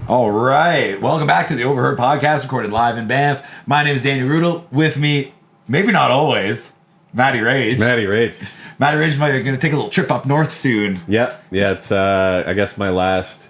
All right. Welcome back to the Overheard Podcast, recorded live in Banff. My name is Daniel Rudel. With me, maybe not always, Matty Rage. Matty Rage might be going to take a little trip up north soon. Yeah. It's, I guess, my last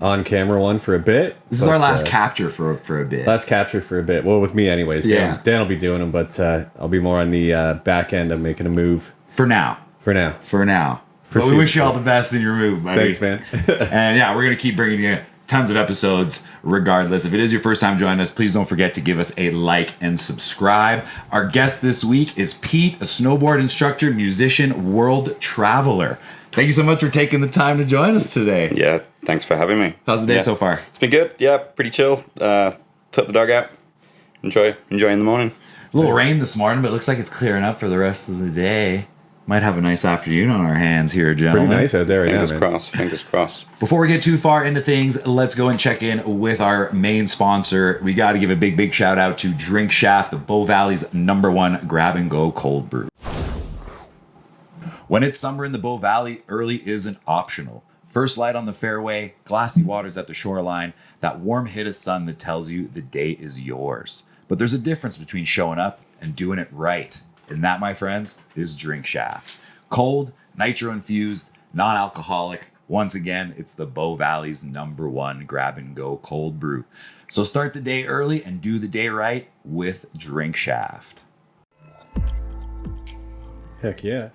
on-camera one for a bit. This is our last capture for a bit. Last capture for a bit. Well, with me anyways. Yeah. Dan will be doing them, but I'll be more on the back end of making a move. For now. But we wish you all the best in your move, buddy. Thanks, man. And yeah, we're going to keep bringing you tons of episodes regardless. If it is your first time joining us, please don't forget to give us a like and subscribe. Our guest this week is Pete, a snowboard instructor, musician, world traveler. Thank you so much for taking the time to join us today. Yeah, thanks for having me. How's the day so far? It's been good. Yeah, pretty chill. Took the dog out. Enjoying the morning. A little rain this morning, but it looks like it's clearing up for the rest of the day. Might have a nice afternoon on our hands here, gentlemen. Pretty nice out there right now, man. Fingers crossed. Before we get too far into things, let's go and check in with our main sponsor. We got to give a big shout out to Drink Shaft, the Bow Valley's #1 grab-and-go cold brew. When it's summer in the Bow Valley, early isn't optional. First light on the fairway, glassy waters at the shoreline, that warm hit of sun that tells you the day is yours. But there's a difference between showing up and doing it right. And that, my friends, is Drink Shaft. Cold, nitro-infused, non-alcoholic. Once again, it's the Bow Valley's #1 grab-and-go cold brew. So start the day early and do the day right with Drink Shaft. Heck yeah.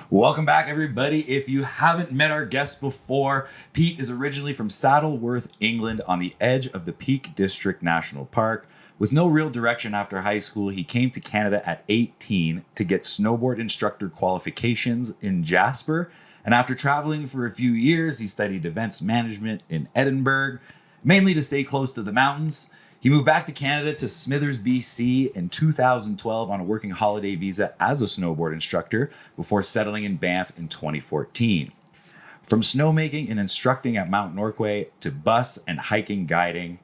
Welcome back, everybody. If you haven't met our guest before, Pete is originally from Saddleworth, England, on the edge of the Peak District National Park. With no real direction after high school, he came to Canada at 18 to get snowboard instructor qualifications in Jasper. And after traveling for a few years, he studied events management in Edinburgh, mainly to stay close to the mountains. He moved back to Canada to Smithers, BC in 2012 on a working holiday visa as a snowboard instructor before settling in Banff in 2014. From snowmaking and instructing at Mount Norquay to bus and hiking guiding,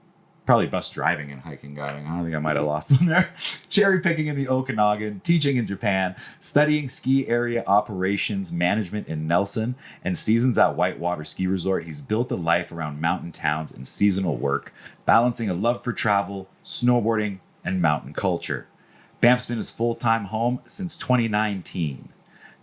probably bus driving and hiking guiding. I don't think I might have lost one there. Cherry picking in the Okanagan, teaching in Japan, studying ski area operations management in Nelson, and seasons at Whitewater Ski Resort. He's built a life around mountain towns and seasonal work, balancing a love for travel, snowboarding, and mountain culture. Banff's been his full-time home since 2019.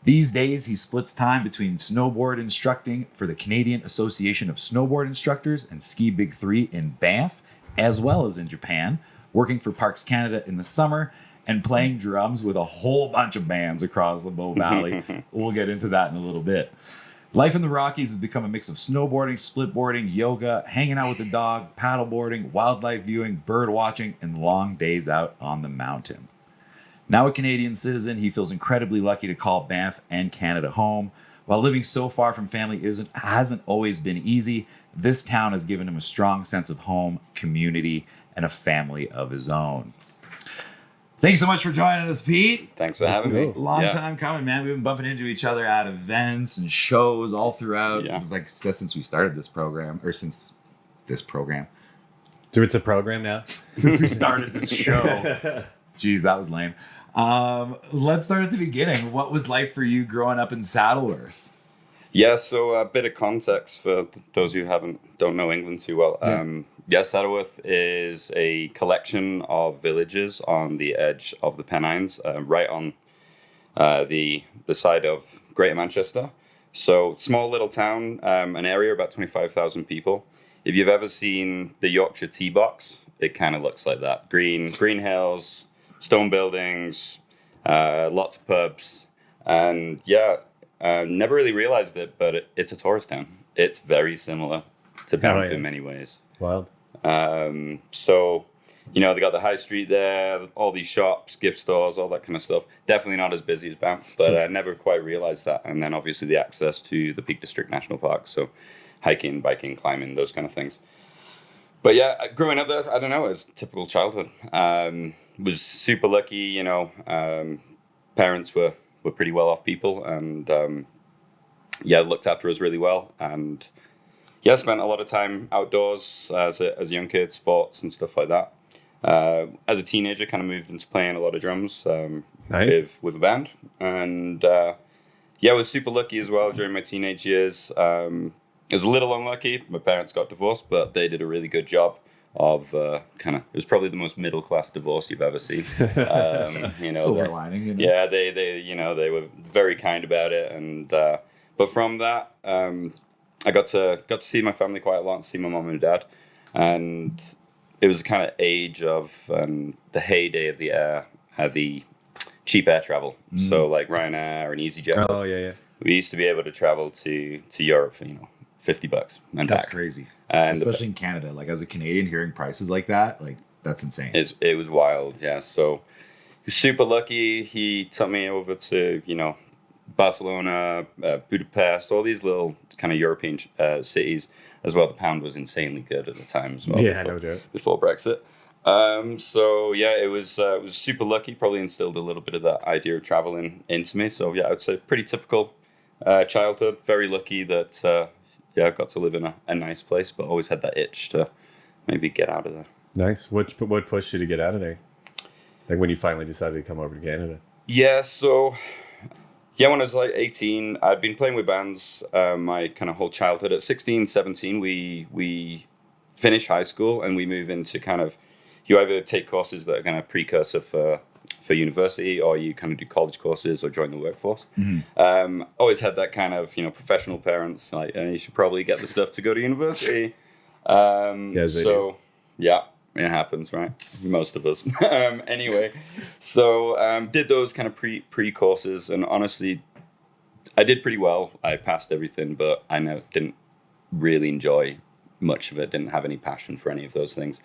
These days, he splits time between snowboard instructing for the Canadian Association of Snowboard Instructors and Ski Big 3 in Banff, as well as in Japan, working for Parks Canada in the summer, and playing drums with a whole bunch of bands across the Bow Valley. We'll get into that in a little bit. Life in the Rockies has become a mix of snowboarding, splitboarding, yoga, hanging out with the dog, paddleboarding, wildlife viewing, bird watching, and long days out on the mountain. Now a Canadian citizen, he feels incredibly lucky to call Banff and Canada home. While living so far from family hasn't always been easy, this town has given him a strong sense of home, community, and a family of his own. Thanks so much for joining us, Pete. Thanks for having me. Long time coming, man. We've been bumping into each other at events and shows all throughout, like since we started this program, or since this program. So it's a program now? Since we started this show. Jeez, that was lame. Let's start at the beginning. What was life for you growing up in Saddleworth? Yeah, so a bit of context for those who don't know England too well. Saddleworth is a collection of villages on the edge of the Pennines, right on the side of Greater Manchester. So small little town, an area about 25,000 people. If you've ever seen the Yorkshire Tea Box, it kind of looks like that. Green hills, stone buildings, lots of pubs, and never really realized it, but it's a tourist town. It's very similar to Banff in many ways. Wild. So, they got the high street there, all these shops, gift stores, all that kind of stuff. Definitely not as busy as Banff, but I never quite realized that. And then obviously the access to the Peak District National Park. So hiking, biking, climbing, those kind of things. But yeah, growing up there, I don't know, it was a typical childhood. Was super lucky, parents were pretty well-off people, and looked after us really well. And spent a lot of time outdoors as a young kid, sports and stuff like that. As a teenager, kind of moved into playing a lot of drums with a band. And was super lucky as well during my teenage years. it was a little unlucky. My parents got divorced, but they did a really good job of it was probably the most middle class divorce you've ever seen. Silver lining. Yeah, they were very kind about it, and but from that, I got to see my family quite a lot, and see my mom and dad, and it was the kind of age of the heyday of the cheap air travel. So like Ryanair and EasyJet. Oh yeah. We used to be able to travel to Europe for $50 and That's back. crazy. And especially in Canada, like as a Canadian, hearing prices like that, like that's insane. It was wild, yeah. So he was super lucky. He took me over to Barcelona, Budapest, all these little kind of European cities as well. The pound was insanely good at the time as well. Yeah, no doubt. Before Brexit. So yeah, it was super lucky. Probably instilled a little bit of that idea of traveling into me. So yeah, I would say pretty typical childhood. Very lucky that I got to live in a nice place, but always had that itch to maybe get out of there. Nice. What pushed you to get out of there? Like when you finally decided to come over to Canada? Yeah, so when I was like 18, I'd been playing with bands my kind of whole childhood. At 16, 17, we finish high school and we move into kind of, you either take courses that are kind of precursor for university, or you kind of do college courses or join the workforce. Always had that kind of, professional parents, like, you should probably get the stuff to go to university. Yeah, it happens, right? Most of us. Anyway, so did those kind of pre courses, and honestly, I did pretty well. I passed everything, but I didn't really enjoy much of it. Didn't have any passion for any of those things.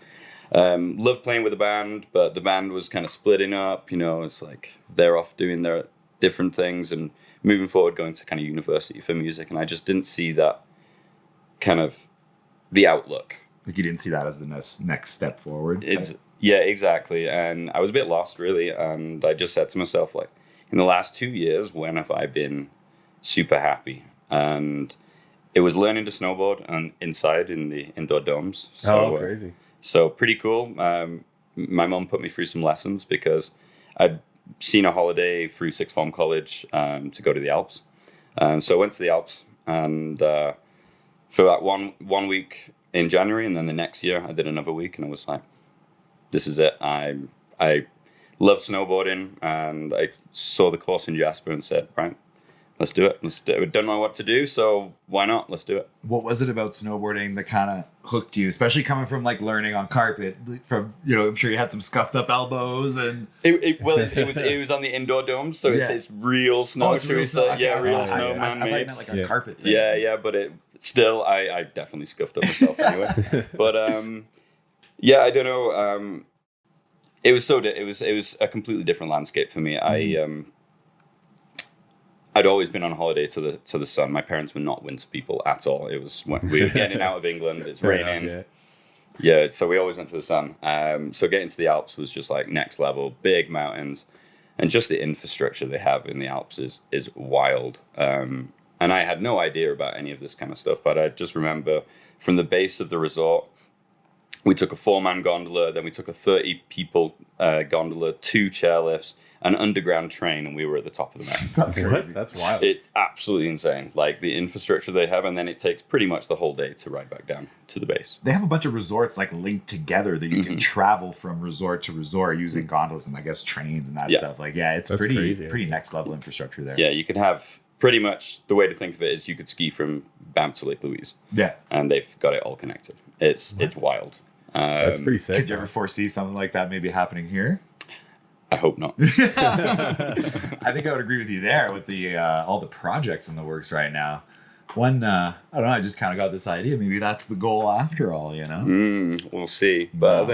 Loved playing with the band, but the band was kind of splitting up. It's like they're off doing their different things and moving forward, going to kind of university for music, and I just didn't see that kind of the outlook. Like you didn't see that as the next step forward. Yeah, exactly. And I was a bit lost, really, and I just said to myself, like, in the last 2 years, when have I been super happy? And it was learning to snowboard and inside in the indoor domes. So, crazy. So pretty cool. My mum put me through some lessons because I'd seen a holiday through sixth form college to go to the Alps. So I went to the Alps, and for that one week in January, and then the next year I did another week, and I was like, this is it. I love snowboarding, and I saw the course in Jasper and said, right, let's do it. We don't know what to do, so why not? Let's do it. What was it about snowboarding that kind of hooked you, especially coming from like learning on carpet? From I'm sure you had some scuffed up elbows, and it was on the indoor dome, so it's real snow. Real snowman made. Like a carpet thing. Yeah, but I definitely scuffed up myself anyway. But I don't know. It was a completely different landscape for me. I'd always been on holiday to the sun. My parents were not winter people at all. It was when we were getting out of England. It's raining. Yeah, so we always went to the sun. So getting to the Alps was just like next level, big mountains, and just the infrastructure they have in the Alps is wild. And I had no idea about any of this kind of stuff, but I just remember from the base of the resort, we took a 4-man gondola, then we took a 30-people gondola, 2 chairlifts, an underground train, and we were at the top of the mountain. That's crazy. That's wild. It's absolutely insane. Like the infrastructure they have, and then it takes pretty much the whole day to ride back down to the base. They have a bunch of resorts like linked together that you can travel from resort to resort using gondolas and I guess trains and that stuff. Like, yeah, it's pretty next level infrastructure there. Yeah, you could have pretty much the way to think of it is you could ski from Banff to Lake Louise. Yeah, and they've got it all connected. It's wild. That's pretty sick. Could you ever foresee something like that maybe happening here? I hope not. I think I would agree with you there with the all the projects in the works right now. One, I don't know, I just kind of got this idea. Maybe that's the goal after all, We'll see. But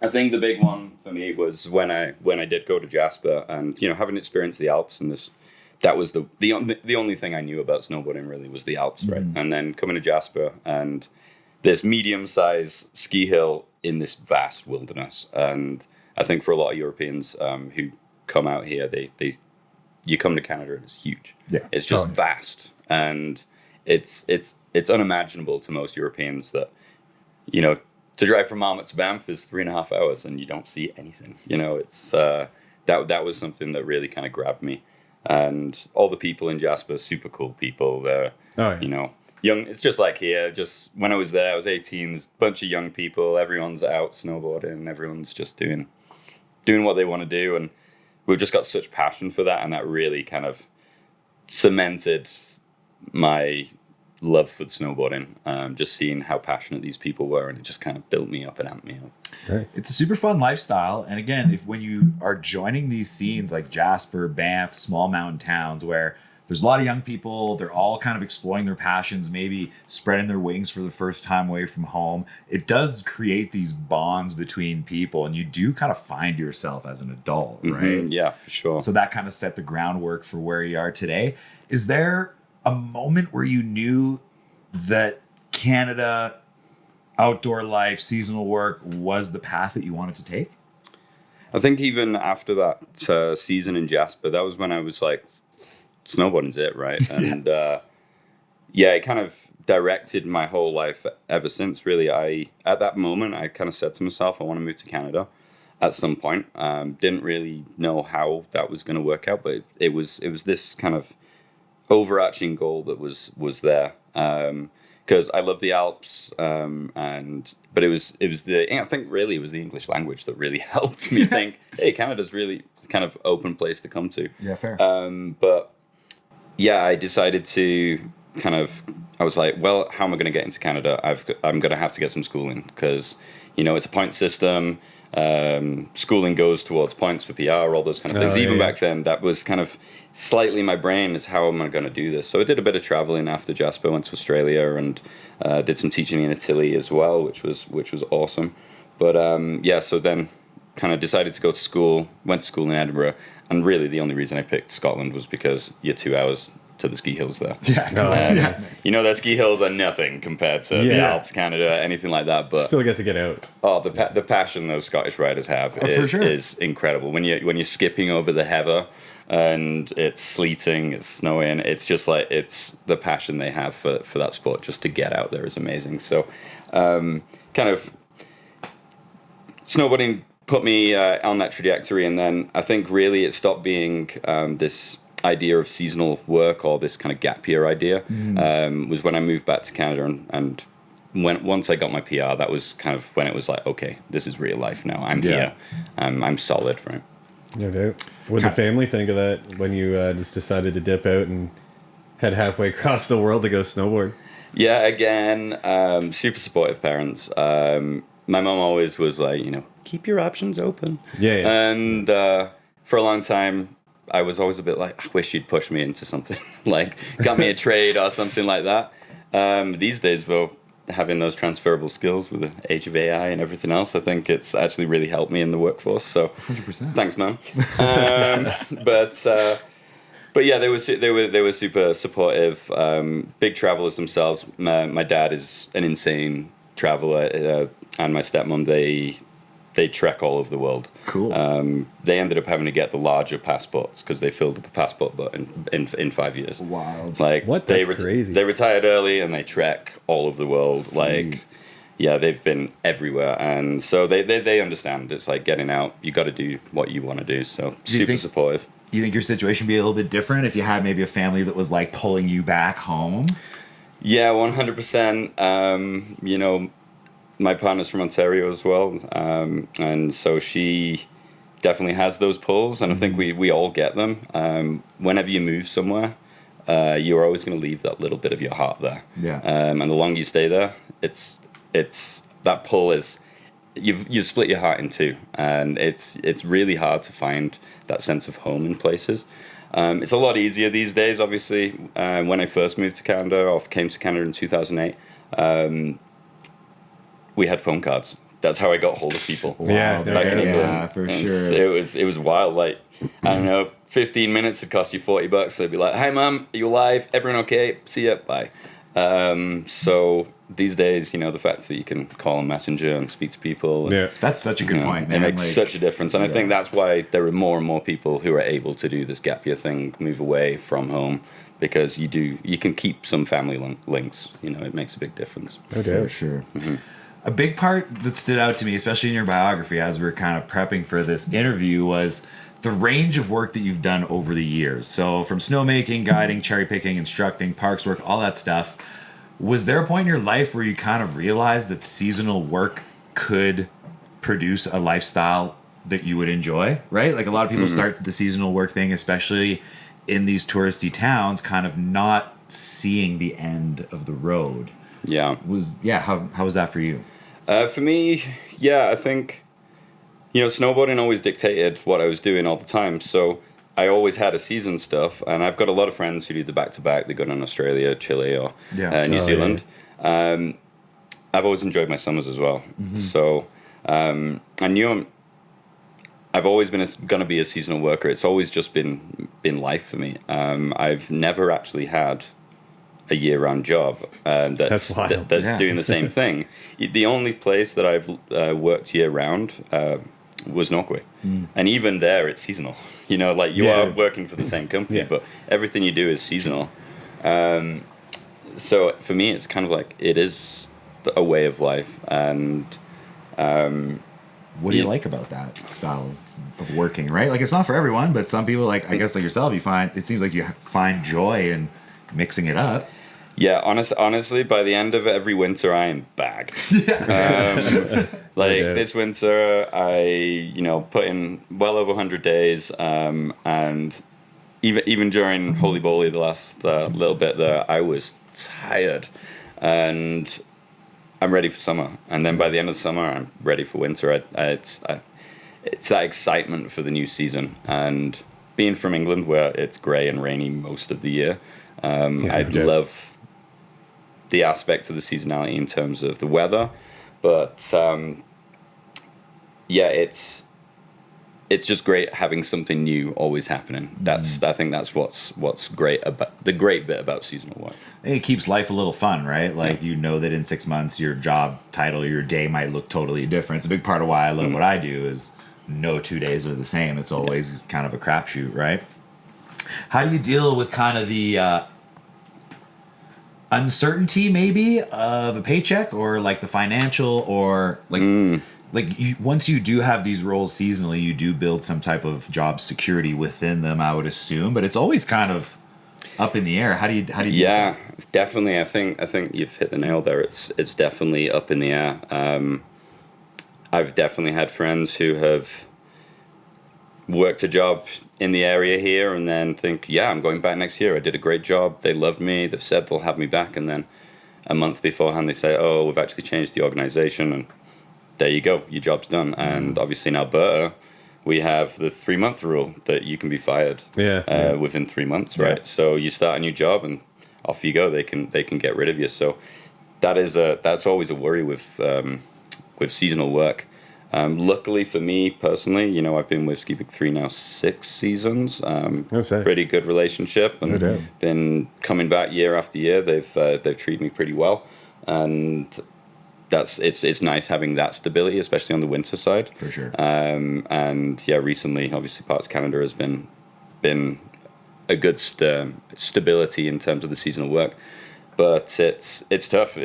I think the big one for me was when I did go to Jasper and, having experienced the Alps and that was the only thing I knew about snowboarding really was the Alps, right? And then coming to Jasper and this medium-sized ski hill in this vast wilderness. And I think for a lot of Europeans who come out here, you come to Canada and it's huge. Yeah, it's just vast, and it's unimaginable to most Europeans that to drive from Marmot to Banff is 3.5 hours and you don't see anything. It's that was something that really kind of grabbed me, and all the people in Jasper, super cool people. They're Oh, yeah. You know, young. It's just like here. Just when I was there, I was 18. There's a bunch of young people. Everyone's out snowboarding. Everyone's just doing what they want to do, and we've just got such passion for that, and that really kind of cemented my love for snowboarding. Just seeing how passionate these people were, and it just kind of built me up and amped me up. Nice. It's a super fun lifestyle. And again, when you are joining these scenes like Jasper, Banff, small mountain towns where there's a lot of young people, they're all kind of exploring their passions, maybe spreading their wings for the first time away from home. It does create these bonds between people, and you do kind of find yourself as an adult, right? Mm-hmm. Yeah, for sure. So that kind of set the groundwork for where you are today. Is there a moment where you knew that Canada, outdoor life, seasonal work was the path that you wanted to take? I think even after that season in Jasper, that was when I was like, snowboarding's it, right? And it kind of directed my whole life ever since, really. At that moment, I kind of said to myself, I want to move to Canada at some point. Didn't really know how that was going to work out, but it was this kind of overarching goal that was there. Because I love the Alps, but it was I think really it was the English language that really helped me think, hey, Canada's really kind of open place to come to. Yeah, fair. But yeah, I decided to I was like, well, how am I going to get into Canada? I'm going to have to get some schooling because, it's a point system. Schooling goes towards points for PR, all those kind of things. Even back then, that was kind of slightly in my brain is how am I going to do this? So I did a bit of traveling after Jasper, went to Australia and did some teaching in Italy as well, which was awesome. But so then kind of decided to go to school, went to school in Edinburgh, and really the only reason I picked Scotland was because you're 2 hours to the ski hills there. Their ski hills are nothing compared to the Alps, Canada, anything like that. But still get to get out. Oh, the passion those Scottish riders have is incredible. When you're skipping over the heather and it's sleeting, it's snowing, it's just like it's the passion they have for that sport. Just to get out there is amazing. So, kind of snowboarding put me on that trajectory, and then I think really it stopped being this idea of seasonal work or this kind of gap year idea. Was when I moved back to Canada and once I got my PR, that was kind of when it was like, okay, this is real life now. I'm here. I'm solid, right? No doubt. What did the family think of that when you just decided to dip out and head halfway across the world to go snowboard? Yeah, again, super supportive parents. My mom always was like, keep your options open. Yeah. And for a long time, I was always a bit like, I wish you'd push me into something, like got me a trade or something like that. These days, though, having those transferable skills with the age of AI and everything else, I think it's actually really helped me in the workforce. So 100%. Thanks, Mum. But yeah, they were super supportive. Big travelers themselves. My dad is an insane traveler, and my stepmom, they trek all over the world. Cool. They ended up having to get the larger passports because they filled up a passport but in 5 years. Wild. Like what? That's crazy. They retired early and they trek all over the world. Sweet. Like, yeah, they've been everywhere, and so they understand. It's like getting out. You got to do what you want to do. So super supportive. You think your situation would be a little bit different if you had maybe a family that was like pulling you back home? Yeah, 100%. My partner's from Ontario as well, and so she definitely has those pulls, and I think we all get them. Whenever you move somewhere, you're always going to leave that little bit of your heart there. Yeah. And the longer you stay there, it's that pull is you've split your heart in two, and it's really hard to find that sense of home in places. It's a lot easier these days, obviously. When I first moved to Canada, or came to Canada in 2008. We had phone cards. That's how I got hold of people. Yeah, back in England. Yeah, for And sure. It was wild. Like, I don't know, 15 minutes would cost you $40. They'd be like, "Hi, Mum, are you alive? Everyone okay? See ya, bye." So these days, the fact that you can call on Messenger and speak to people. That's such a good point, man. It makes such a difference. And I think that's why there are more and more people who are able to do this gap year thing, move away from home, because you can keep some family links. It makes a big difference. No For doubt. sure. A big part that stood out to me, especially in your biography as we were kind of prepping for this interview, was the range of work that you've done over the years. So from snowmaking, guiding, cherry picking, instructing, parks work, all that stuff. Was there a point in your life where you kind of realized that seasonal work could produce a lifestyle that you would enjoy, right? Like a lot of people start the seasonal work thing, especially in these touristy towns, kind of not seeing the end of the road. Yeah. How was that for you? For me, I think, snowboarding always dictated what I was doing all the time. So I always had a season stuff, and I've got a lot of friends who do the back-to-back. They go to Australia, Chile, or New Zealand. Yeah. I've always enjoyed my summers as well. Mm-hmm. So I knew I've always been going to be a seasonal worker. It's always just been life for me. I've never actually had a year-round job that's doing the same thing. The only place that I've worked year-round was Norway. And even there, it's seasonal. You are working for the same company, but everything you do is seasonal. So for me, it's kind of like it is a way of life. And what do you like about that style of working, right? Like, it's not for everyone, but some people, like, I guess like yourself, it seems like you find joy in mixing it up. Yeah, honestly, by the end of every winter, I am bagged. This winter, I put in well over 100 days, and even during Holy Bowly, the last little bit there, I was tired, and I'm ready for summer. And then by the end of the summer, I'm ready for winter. It's that excitement for the new season, and being from England, where it's grey and rainy most of the year, I love the aspect of the seasonality in terms of the weather, but it's just great having something new always happening. I think that's what's great about the great bit about seasonal work. It keeps life a little fun, right? Like, that in 6 months your job title, your day might look totally different. It's a big part of why I love what I do is no 2 days are the same. It's always kind of a crapshoot, right? How do you deal with kind of the uncertainty maybe of a paycheck, or like the financial, or once you do have these roles seasonally, you do build some type of job security within them, I would assume, but it's always kind of up in the air. How do you do that? Definitely. I think you've hit the nail there. It's definitely up in the air. I've definitely had friends who have worked a job in the area here and then think, I'm going back next year. I did a great job. They loved me. They've said they'll have me back. And then a month beforehand, they say, we've actually changed the organization. And there you go. Your job's done. And obviously in Alberta, we have the 3-month rule that you can be fired within 3 months, right? Yeah. So you start a new job and off you go. They can get rid of you. So that's always a worry with seasonal work. Luckily for me personally, I've been with Ski Big 3 now 6 seasons. Pretty good relationship, and been coming back year after year. They've treated me pretty well, and it's nice having that stability, especially on the winter side. For sure. Recently, obviously, Parts Canada has been a good stability in terms of the seasonal work. But it's tough.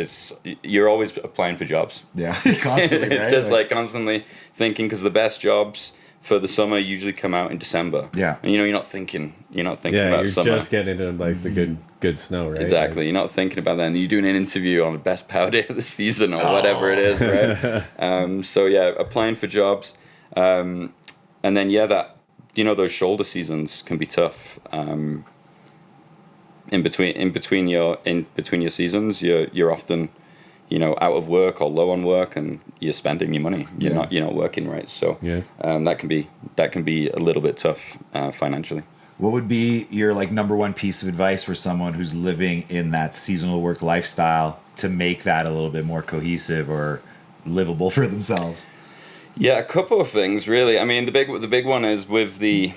You're always applying for jobs. Yeah, constantly. It's just like constantly thinking, because the best jobs for the summer usually come out in December. Yeah, and you're not thinking about summer. You're just getting into like the good snow, right? Exactly. You're not thinking about that. And you're doing an interview on the best power day of the season or whatever it is, right? Applying for jobs, and then those shoulder seasons can be tough. In between your seasons, you're often, out of work or low on work, and you're spending your money. You're not working, right? So that can be a little bit tough financially. What would be your number one piece of advice for someone who's living in that seasonal work lifestyle to make that a little bit more cohesive or livable for themselves? Yeah, a couple of things really. I mean, the big one is with the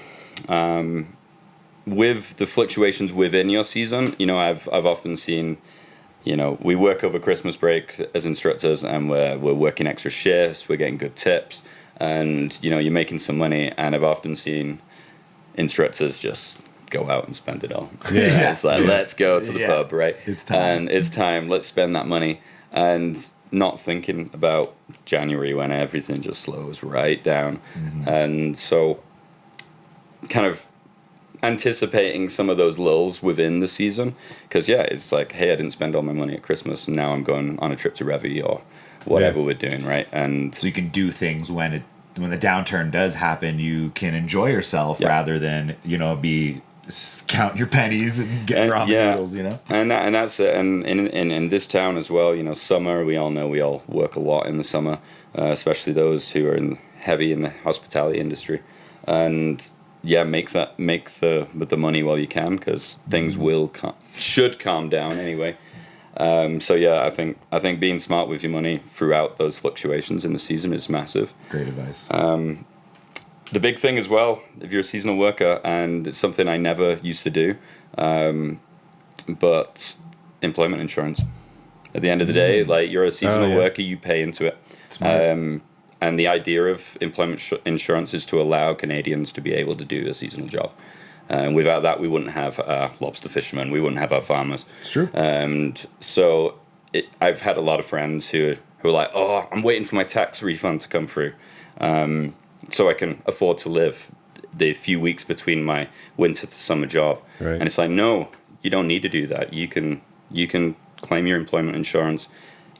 fluctuations within your season. I've often seen, we work over Christmas break as instructors, and we're working extra shifts, we're getting good tips, and you're making some money. And I've often seen instructors just go out and spend it all. It's like, let's go to the pub, right? It's time. Let's spend that money. And not thinking about January when everything just slows right down. And so kind of anticipating some of those lulls within the season, because it's like, hey, I didn't spend all my money at Christmas and now I'm going on a trip to Revy or whatever we're doing, right? And so you can do things when the downturn does happen, you can enjoy yourself rather than be count your pennies and get ramen noodles, And that's it. And in this town as well, summer, we all know we all work a lot in the summer, especially those who are heavy in the hospitality industry, and make the money while you can, because things should calm down anyway. I think being smart with your money throughout those fluctuations in the season is massive. Great advice. The big thing as well, if you're a seasonal worker, and it's something I never used to do, but employment insurance. At the end of the day, like, you're a seasonal worker, you pay into it. And the idea of employment insurance is to allow Canadians to be able to do a seasonal job. And without that, we wouldn't have our lobster fishermen, we wouldn't have our farmers. It's true. And so I've had a lot of friends who are like, oh, I'm waiting for my tax refund to come through, so I can afford to live the few weeks between my winter to summer job. Right. And it's like, no, you don't need to do that. You can claim your employment insurance,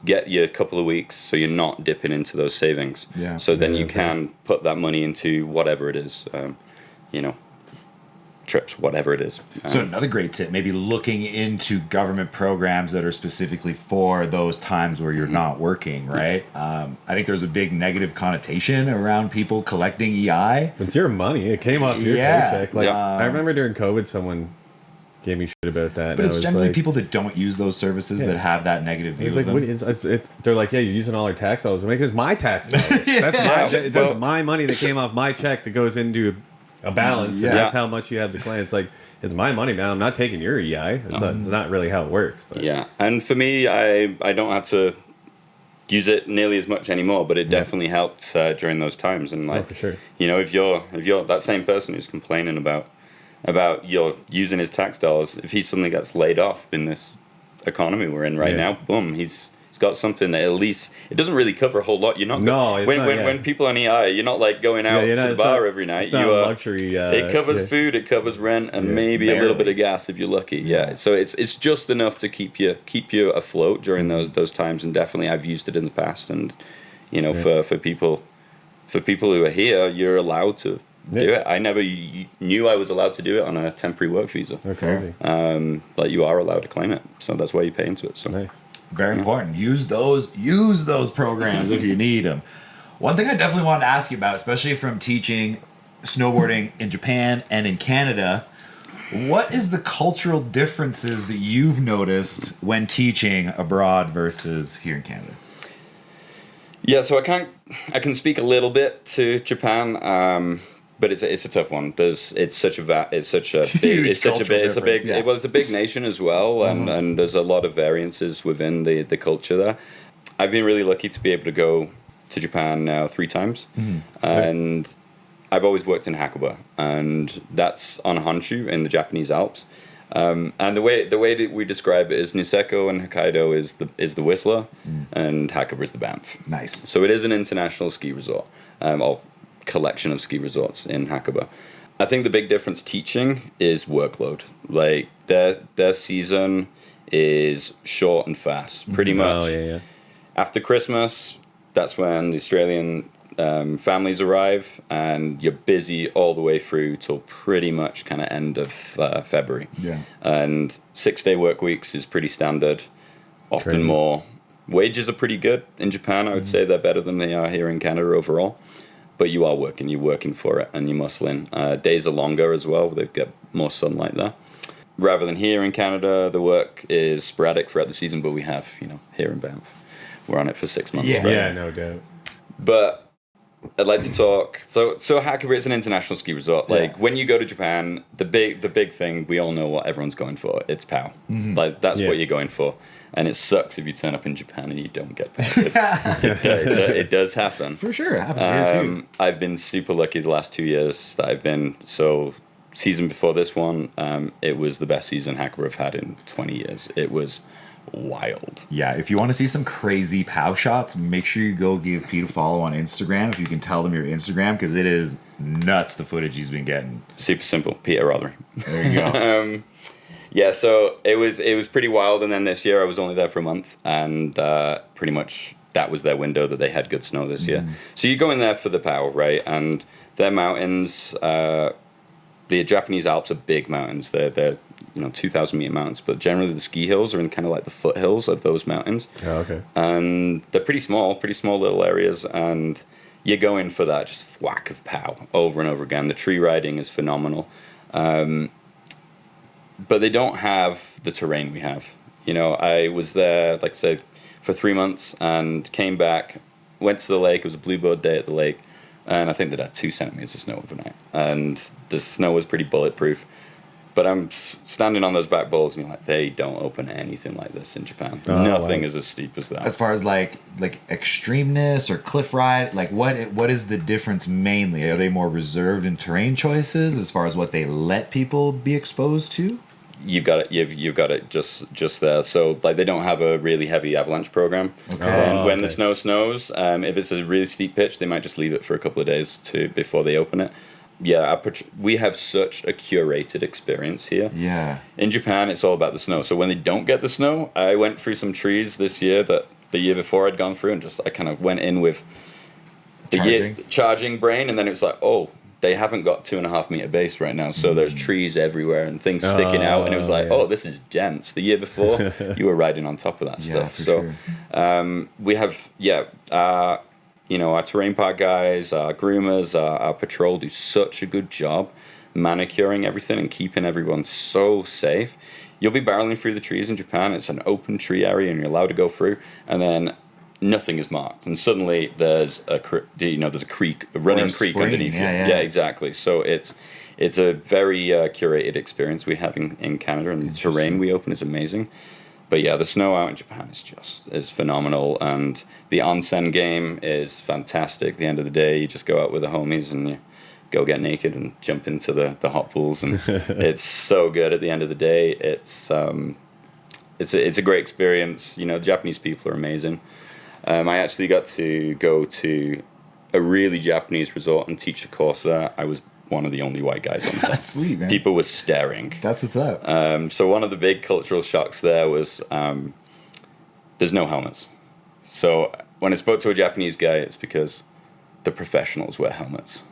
get you a couple of weeks so you're not dipping into those savings. Yeah. So then you can put that money into whatever it is, trips, whatever it is. So another great tip, maybe looking into government programs that are specifically for those times where you're not working, right? I think there's a big negative connotation around people collecting EI. It's your money. It came off your paycheck. Like, I remember during COVID, someone gave me shit about that. But it's generally people that don't use those services that have that negative view. It's like, they're like, yeah, you're using all our tax dollars. I'm like, it's my tax dollars. That's my money that came off my check that goes into a balance, and that's how much you have to claim. It's like, it's my money, man. I'm not taking your EI. It's not really how it works. But. Yeah, and for me, I don't have to use it nearly as much anymore, but it definitely helped during those times. And like, for sure. If you're that same person who's complaining about you're using his tax dollars, if he suddenly gets laid off in this economy we're in right now, boom, he's got something that at least it doesn't really cover a whole lot. You're not when people on EI, you're not like going out to the bar every night. It's not a luxury. It covers food, it covers rent, and maybe a little bit of gas if you're lucky. Yeah, so it's just enough to keep you afloat during those times. And definitely, I've used it in the past. And for people who are here, you're allowed to do it. I never knew I was allowed to do it on a temporary work visa. Okay. But you are allowed to claim it, so that's why you pay into it. So nice. Very important. Use those programs if you need them. One thing I definitely wanted to ask you about, especially from teaching snowboarding in Japan and in Canada, what is the cultural differences that you've noticed when teaching abroad versus here in Canada? Yeah, so I can speak a little bit to Japan, but it's a tough one because it's a big nation as well, and there's a lot of variances within the culture there. I've been really lucky to be able to go to Japan now 3 times, and I've always worked in Hakuba, and that's on Honshu in the Japanese Alps. And the way that we describe it is Niseko and Hokkaido is the Whistler, and Hakuba is the Banff. Nice. So it is an international ski resort, or collection of ski resorts in Hakuba. I think the big difference teaching is workload. Like their season is short and fast, pretty much. After Christmas, that's when the Australian families arrive, and you're busy all the way through till pretty much kind of end of February. Yeah. And 6-day work weeks is pretty standard, often Crazy. More. Wages are pretty good in Japan. I would say they're better than they are here in Canada overall. But you're working for it, and you're muscling. Days are longer as well. They get more sunlight there. Rather than here in Canada, the work is sporadic throughout the season, but we have, here in Banff, we're on it for 6 months. Yeah, no doubt. But I'd like to talk. So Hakuba is an international ski resort. Like when you go to Japan, the big thing, we all know what everyone's going for. It's POW. Like that's what you're going for. And it sucks if you turn up in Japan and you don't get POW. It does happen. For sure, it happens here too. I've been super lucky the last 2 years that I've been. So season before this one, it was the best season Hakuba have had in 20 years. It was wild. Yeah, if you want to see some crazy POW shots, make sure you go give Pete a follow on Instagram. If you can tell them your Instagram, because it is nuts the footage he's been getting. Super simple, Peter Rothery. There you go. Yeah, so it was pretty wild, and then this year I was only there for a month, and pretty much that was their window that they had good snow this year. So you go in there for the POW, right? And their mountains, the Japanese Alps are big mountains. They're 2,000 meter mountains, but generally the ski hills are in kind of like the foothills of those mountains. Oh, okay. And they're pretty small little areas, and you go in for that just whack of POW over and over again. The tree riding is phenomenal. But they don't have the terrain we have. I was there, like I said, for 3 months and came back, went to the lake. It was a bluebird day at the lake, and I think they had 2 centimeters of snow overnight. And the snow was pretty bulletproof. But I'm standing on those back bowls, and you're like, they don't open anything like this in Japan. Oh, Nothing wow. is as steep as that. As far as like extremeness or cliff ride, like what is the difference mainly? Are they more reserved in terrain choices as far as what they let people be exposed to? You've got it just there. So like they don't have a really heavy avalanche program. Okay. When the snow snows, if it's a really steep pitch, they might just leave it for a couple of days before they open it. Yeah, we have such a curated experience here. Yeah. In Japan, it's all about the snow. So when they don't get the snow, I went through some trees this year that the year before I'd gone through, and I kind of went in with the charging brain, and then it was like, oh, they haven't got 2.5 meter base right now, so there's trees everywhere and things sticking out, and it was like, oh, this is dense. The year before, you were riding on top of that stuff. So we have, our terrain park guys, our groomers, our patrol do such a good job manicuring everything and keeping everyone so safe. You'll be barreling through the trees in Japan. It's an open tree area, and you're allowed to go through, and then nothing is marked, and suddenly there's a creek, a running creek underneath you. Yeah, exactly. So it's a very curated experience we have in Canada, and the terrain we open is amazing. But yeah, the snow out in Japan is phenomenal, and the onsen game is fantastic. At the end of the day, you just go out with the homies and you go get naked and jump into the hot pools, and it's so good. At the end of the day, it's a great experience. The Japanese people are amazing. I actually got to go to a really Japanese resort and teach a course there. I was one of the only white guys on there. That's sweet, man. People were staring. That's what's up. So one of the big cultural shocks there was there's no helmets. So when I spoke to a Japanese guy, it's because the professionals wear helmets.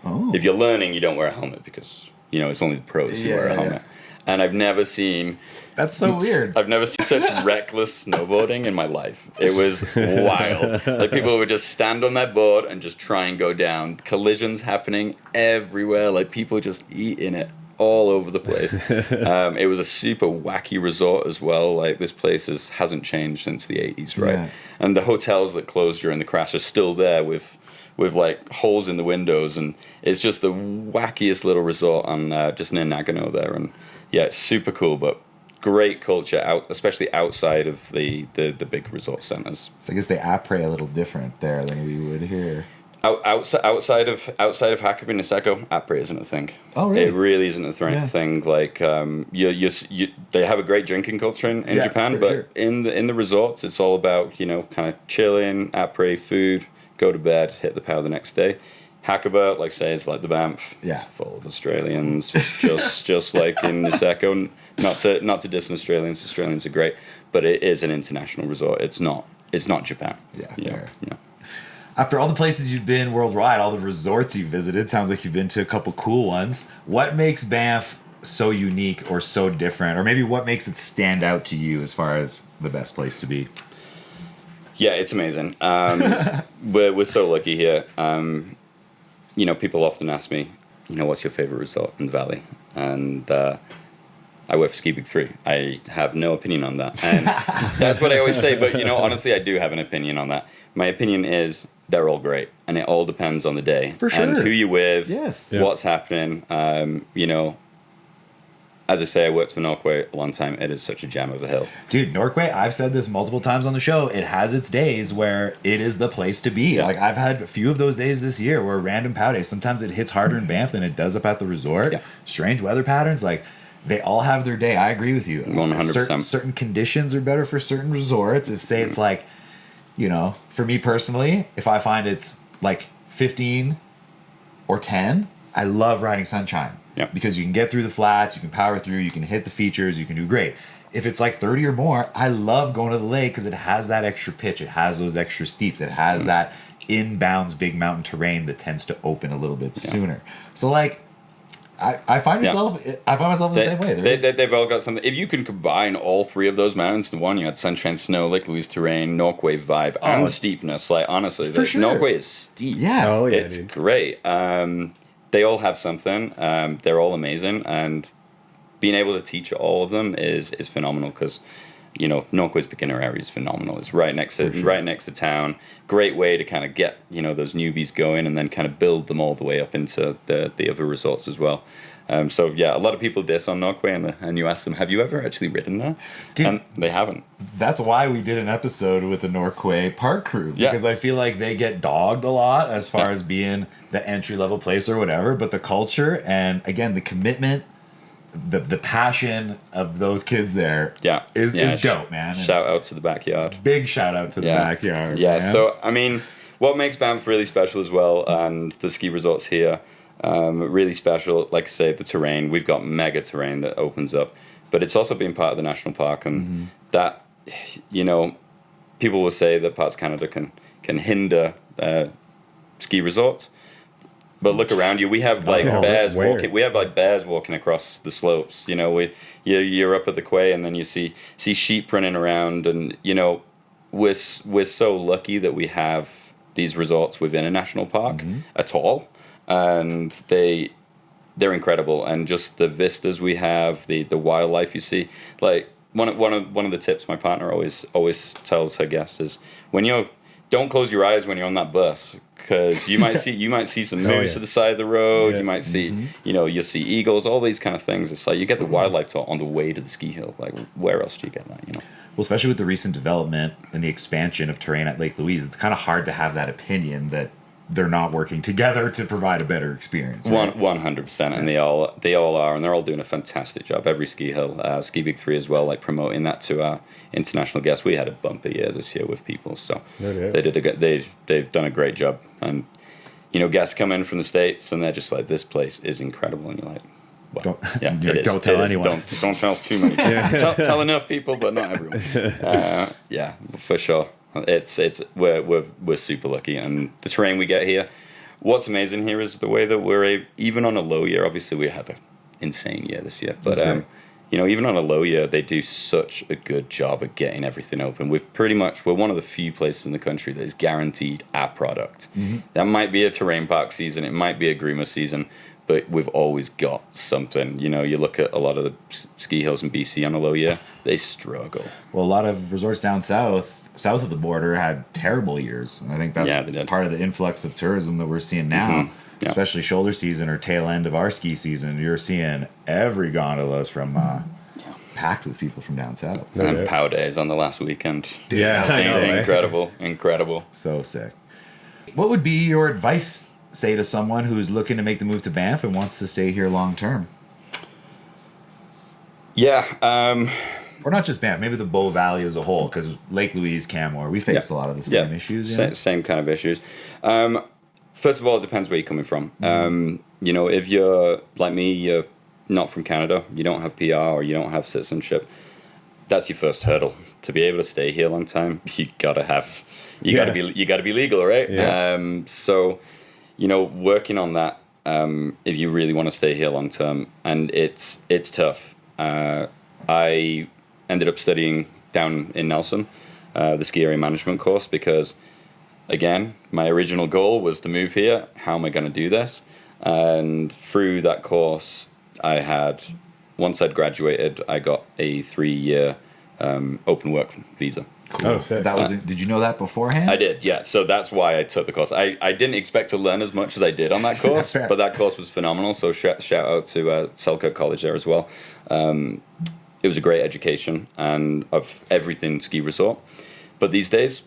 Oh. If you're learning, you don't wear a helmet because it's only the pros who wear a helmet. And I've never seen... That's so weird. I've never seen such reckless snowboarding in my life. It was wild. Like, people would just stand on that board and just try and go down. Collisions happening everywhere. Like, people just eating it all over the place. It was a super wacky resort as well. Like, this place hasn't changed since the 80s, right? Yeah. And the hotels that closed during the crash are still there with like holes in the windows, and it's just the wackiest little resort on just near Nagano there. And yeah, it's super cool, but great culture especially outside of the big resort centers. So I guess they apres a little different there than we would here. Outside of Hakone Niseko, apres isn't a thing. Oh, really? It really isn't a thing. Like they have a great drinking culture in Japan, but sure. in the resorts, it's all about kind of chilling, apres, food, go to bed, hit the POW the next day. Hakuba, like say, is like the Banff, full of Australians, just like in Niseko. Not to diss Australians. Australians are great, but it is an international resort. It's not Japan. Yeah. After all the places you've been worldwide, all the resorts you've visited, sounds like you've been to a couple cool ones. What makes Banff so unique or so different, or maybe what makes it stand out to you as far as the best place to be? Yeah, it's amazing. We're so lucky here. People often ask me, what's your favorite resort in the valley? And I work for Ski Big 3. I have no opinion on that. And that's what I always say. But, honestly, I do have an opinion on that. My opinion is they're all great. And it all depends on the day. For sure. And who you're with, Yes. what's happening. As I say, I worked for Norquay a long time. It is such a gem of a hill. Dude, Norquay, I've said this multiple times on the show. It has its days where it is the place to be. Yeah. Like, I've had a few of those days this year where random POW days, sometimes it hits harder in Banff than it does up at the resort. Yeah. Strange weather patterns. Like, they all have their day. I agree with you. 100%. Certain conditions are better for certain resorts. If say it's like, you know, for me personally, if I find it's like 15 or 10, I love riding Sunshine. Yeah. Because you can get through the flats, you can power through, you can hit the features, you can do great. If it's like 30 or more, I love going to the lake because it has that extra pitch. It has those extra steeps. It has that inbounds big mountain terrain that tends to open a little bit sooner. So like, I find myself in the same way. They've all got something. If you can combine all three of those mountains into one, you had Sunshine Snow, Lake Louise terrain, Norquay vibe, and steepness. Like honestly, sure. Norquay is steep. Yeah. Oh yeah, It's dude. great. They all have something. They're all amazing, and being able to teach all of them is phenomenal because, you know, Norquay's beginner area is phenomenal. It's right next to town. Great way to kind of get, you know, those newbies going and then kind of build them all the way up into the other resorts as well. So yeah, a lot of people diss on Norquay and you ask them, have you ever actually ridden there? And they haven't. That's why we did an episode with the Norquay Park crew, Yeah. because I feel like they get dogged a lot as far as being the entry level place or whatever, but the culture and again the commitment, the passion of those kids there is dope, man. Shout out to the backyard. Big shout out to the backyard. Yeah, man. so I mean, what makes Banff really special as well, and the ski resorts here, really special. Like I say, the terrain. We've got mega terrain that opens up, but it's also being part of the national park, and that, you know, people will say that parts of Canada can hinder ski resorts. But look around you. We have like bears walking. We have like bears walking across the slopes. You know, you're up at the quay, and then you see sheep running around, and you know, we're so lucky that we have these resorts within a national park at all, and they're incredible, and just the vistas we have, the wildlife you see. Like one of the tips my partner always tells her guests is don't close your eyes when you're on that bus, because you might see some moose to the side of the road. Yeah. You might see, you'll see eagles, all these kind of things. It's like you get the wildlife on the way to the ski hill. Like where else do you get that? You know. Well, especially with the recent development and the expansion of terrain at Lake Louise, it's kind of hard to have that opinion that they're not working together to provide a better experience. Right? 100%, and they all are, and they're all doing a fantastic job. Every ski hill, Ski Big 3 as well, like promoting that to our international guests. We had a bumper year this year with people, so they've done a great job. And you know, guests come in from the States, and they're just like, "This place is incredible," and you're like, well, don't tell anyone. Don't tell too many. Tell enough people, but not everyone. Yeah, for sure. We're super lucky, and the terrain we get here. What's amazing here is the way that even on a low year. Obviously, we had an insane year this year, but even on a low year, they do such a good job at getting everything open. We're one of the few places in the country that is guaranteed our product. That might be a terrain park season, it might be a groomer season, but we've always got something. You know, you look at a lot of the ski hills in BC on a low year, they struggle. Well, a lot of resorts down south of the border had terrible years. And I think that's part of the influx of tourism that we're seeing now, especially shoulder season or tail end of our ski season. You're seeing every gondolas from packed with people from down south. And POW days on the last weekend. Incredible. So sick. What would be your advice, say, to someone who's looking to make the move to Banff and wants to stay here long term? Yeah. Or not just Banff, maybe the Bow Valley as a whole, because Lake Louise, Canmore, we face a lot of the same issues. Same kind of issues. First of all, it depends where you're coming from. If you're like me, you're not from Canada, you don't have PR or you don't have citizenship, that's your first hurdle. To be able to stay here a long time, you gotta be legal, right? Yeah. So, working on that, if you really want to stay here long term, and it's tough. I ended up studying down in Nelson, the ski area management course, because again, my original goal was to move here. How am I going to do this? And through that course, once I'd graduated, I got a 3-year open work visa. Cool. Oh, sick. Did you know that beforehand? I did, yeah. So that's why I took the course. I didn't expect to learn as much as I did on that course, but that course was phenomenal. So shout out to Selkirk College there as well. It was a great education and of everything ski resort. But these days,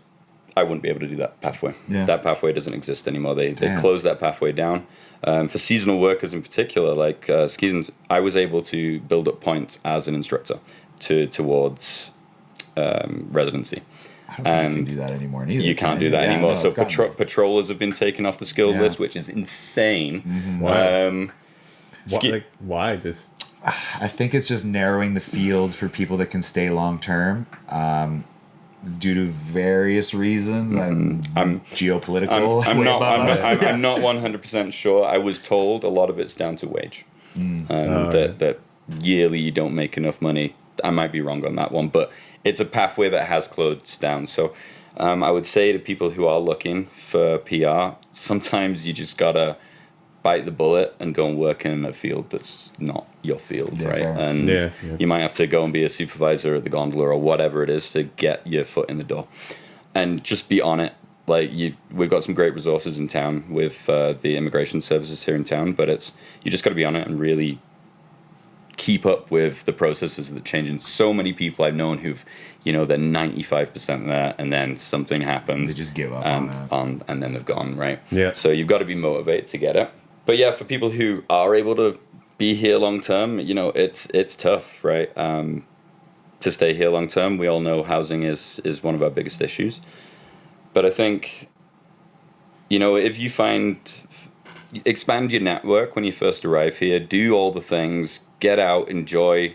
I wouldn't be able to do that pathway. Yeah. That pathway doesn't exist anymore. They closed that pathway down. For seasonal workers in particular, like skis, I was able to build up points as an instructor towards residency. I don't think you can do that anymore neither. You can't do that anymore. No, So patrollers have been taken off the skilled list, which is insane. Mm-hmm. Why? Just I think it's just narrowing the field for people that can stay long term, due to various reasons. I'm geopolitical. I'm not 100% sure. I was told a lot of it's down to wage. That yearly you don't make enough money. I might be wrong on that one, but it's a pathway that has closed down. So I would say to people who are looking for PR, sometimes you just gotta bite the bullet and go and work in a field that's not your field, right? Fair. And you might have to go and be a supervisor at the gondola or whatever it is to get your foot in the door, and just be on it. Like we've got some great resources in town with the immigration services here in town, but you just got to be on it and really keep up with the processes that change. And so many people I've known who've, they're 95% there, and then something happens. They just give up and then they've gone, right? Yeah. So you've got to be motivated to get it. But yeah, for people who are able to be here long term, it's tough, right? To stay here long term, we all know housing is one of our biggest issues. But I think, if you expand your network when you first arrive here, do all the things, get out, enjoy,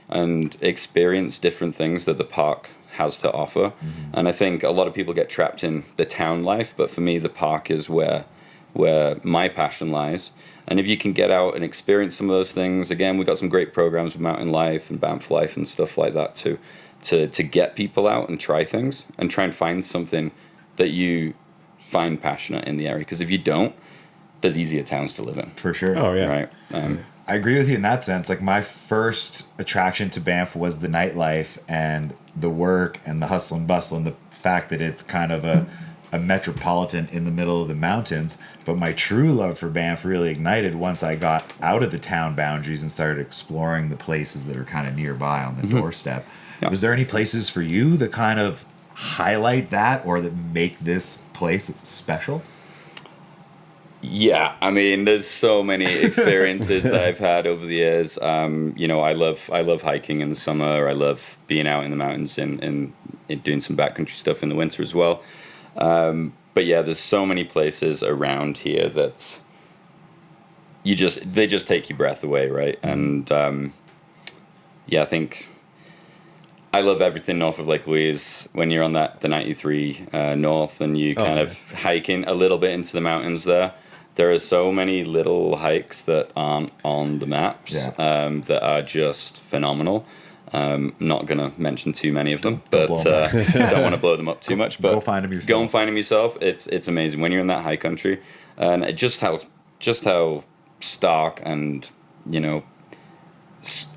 and experience different things that the park has to offer. Mm-hmm. And I think a lot of people get trapped in the town life, but for me, the park is where my passion lies. And if you can get out and experience some of those things, again, we've got some great programs with Mountain Life and Banff Life and stuff like that to get people out and try things and try and find something that you find passionate in the area. Because if you don't, there's easier towns to live in. For sure. Oh, yeah. Right. I agree with you in that sense. Like, my first attraction to Banff was the nightlife and the work and the hustle and bustle and the fact that it's kind of a metropolitan in the middle of the mountains. But my true love for Banff really ignited once I got out of the town boundaries and started exploring the places that are kind of nearby on the doorstep. Yeah. Was there any places for you that kind of highlight that or that make this place special? Yeah, I mean, there's so many experiences that I've had over the years. I love hiking in the summer. I love being out in the mountains and doing some backcountry stuff in the winter as well. But yeah, there's so many places around here that they just take your breath away, right? And I think I love everything north of Lake Louise. When you're on the 93 north and you kind of hiking a little bit into the mountains there are so many little hikes that aren't on the maps that are just phenomenal. Not going to mention too many of them, but don't want to blow them up too much. But go find them yourself. Go and find them yourself. It's amazing when you're in that high country, and just how stark and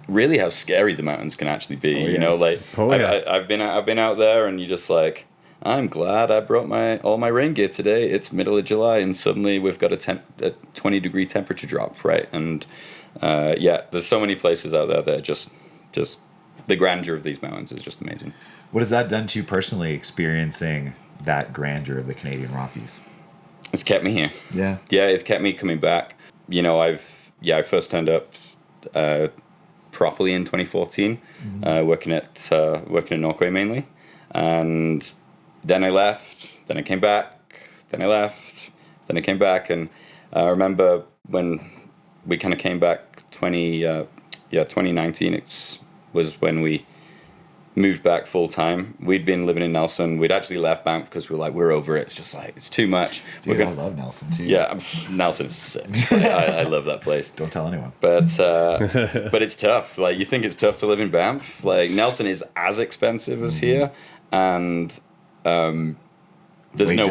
really how scary the mountains can actually be. I've been out there, and you're just like, I'm glad I brought all my rain gear today. It's middle of July, and suddenly we've got a 20-degree temperature drop, right? And there's so many places out there that are just the grandeur of these mountains is just amazing. What has that done to you personally, experiencing that grandeur of the Canadian Rockies? It's kept me here. Yeah. Yeah, it's kept me coming back. I first turned up properly in 2014, working at Norquay mainly, and then I left. Then I came back. Then I left. Then I came back, and I remember when we kind of came back 2019. It was when we moved back full time. We'd been living in Nelson. We'd actually left Banff because we're over it. It's just like, it's too much. Dude, I love Nelson too. Yeah, Nelson's sick. I love that place. Don't tell anyone. But it's tough. Like, you think it's tough to live in Banff. Like, Nelson is as expensive as here, and there's no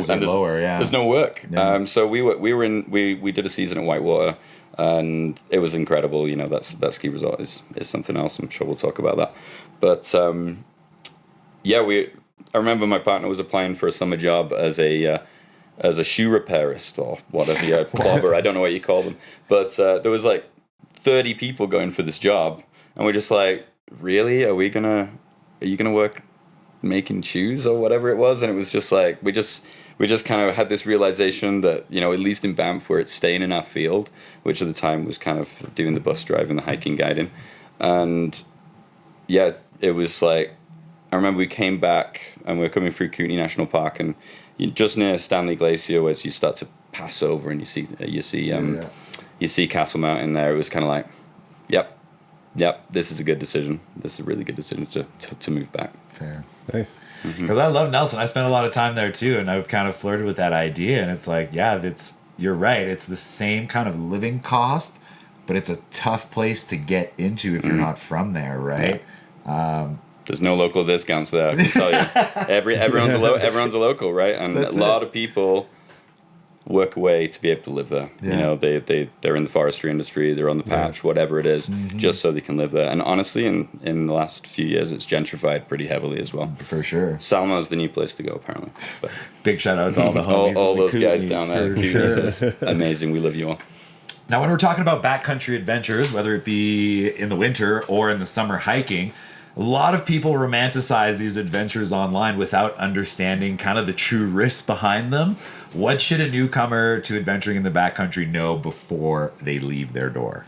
work. Yeah. So we did a season at Whitewater, and it was incredible. That ski resort is something else. I'm sure we'll talk about that. But I remember my partner was applying for a summer job as a shoe repairist or whatever, clobber. I don't know what you call them. But there was like 30 people going for this job, and we're just like, really? Are you gonna work making shoes or whatever it was, and it was just like we just kind of had this realization that, you know, at least in Banff, where it's staying in our field, which at the time was kind of doing the bus drive and the hiking guiding, and yeah, it was like, I remember we came back and we were coming through Kootenay National Park, and just near Stanley Glacier, where you start to pass over and you see Castle Mountain there. It was kind of like, yep, this is a good decision. This is a really good decision to move back. Fair. Nice. Because I love Nelson. I spent a lot of time there too, and I've kind of flirted with that idea. And it's like, yeah, you're right. It's the same kind of living cost, but it's a tough place to get into if you're not from there, right? Yeah. There's no local discounts there, I can tell you. Everyone's a local, right? And a lot of people work away to be able to live there. Yeah. You know, they're in the forestry industry, they're on the patch, whatever it is, just so they can live there. And honestly, in the last few years, it's gentrified pretty heavily as well. For sure. Salma's the new place to go, apparently. But big shout out to all the homies. all those guys down there. It's amazing. We love you all. Now, when we're talking about backcountry adventures, whether it be in the winter or in the summer hiking, a lot of people romanticize these adventures online without understanding kind of the true risks behind them. What should a newcomer to adventuring in the backcountry know before they leave their door?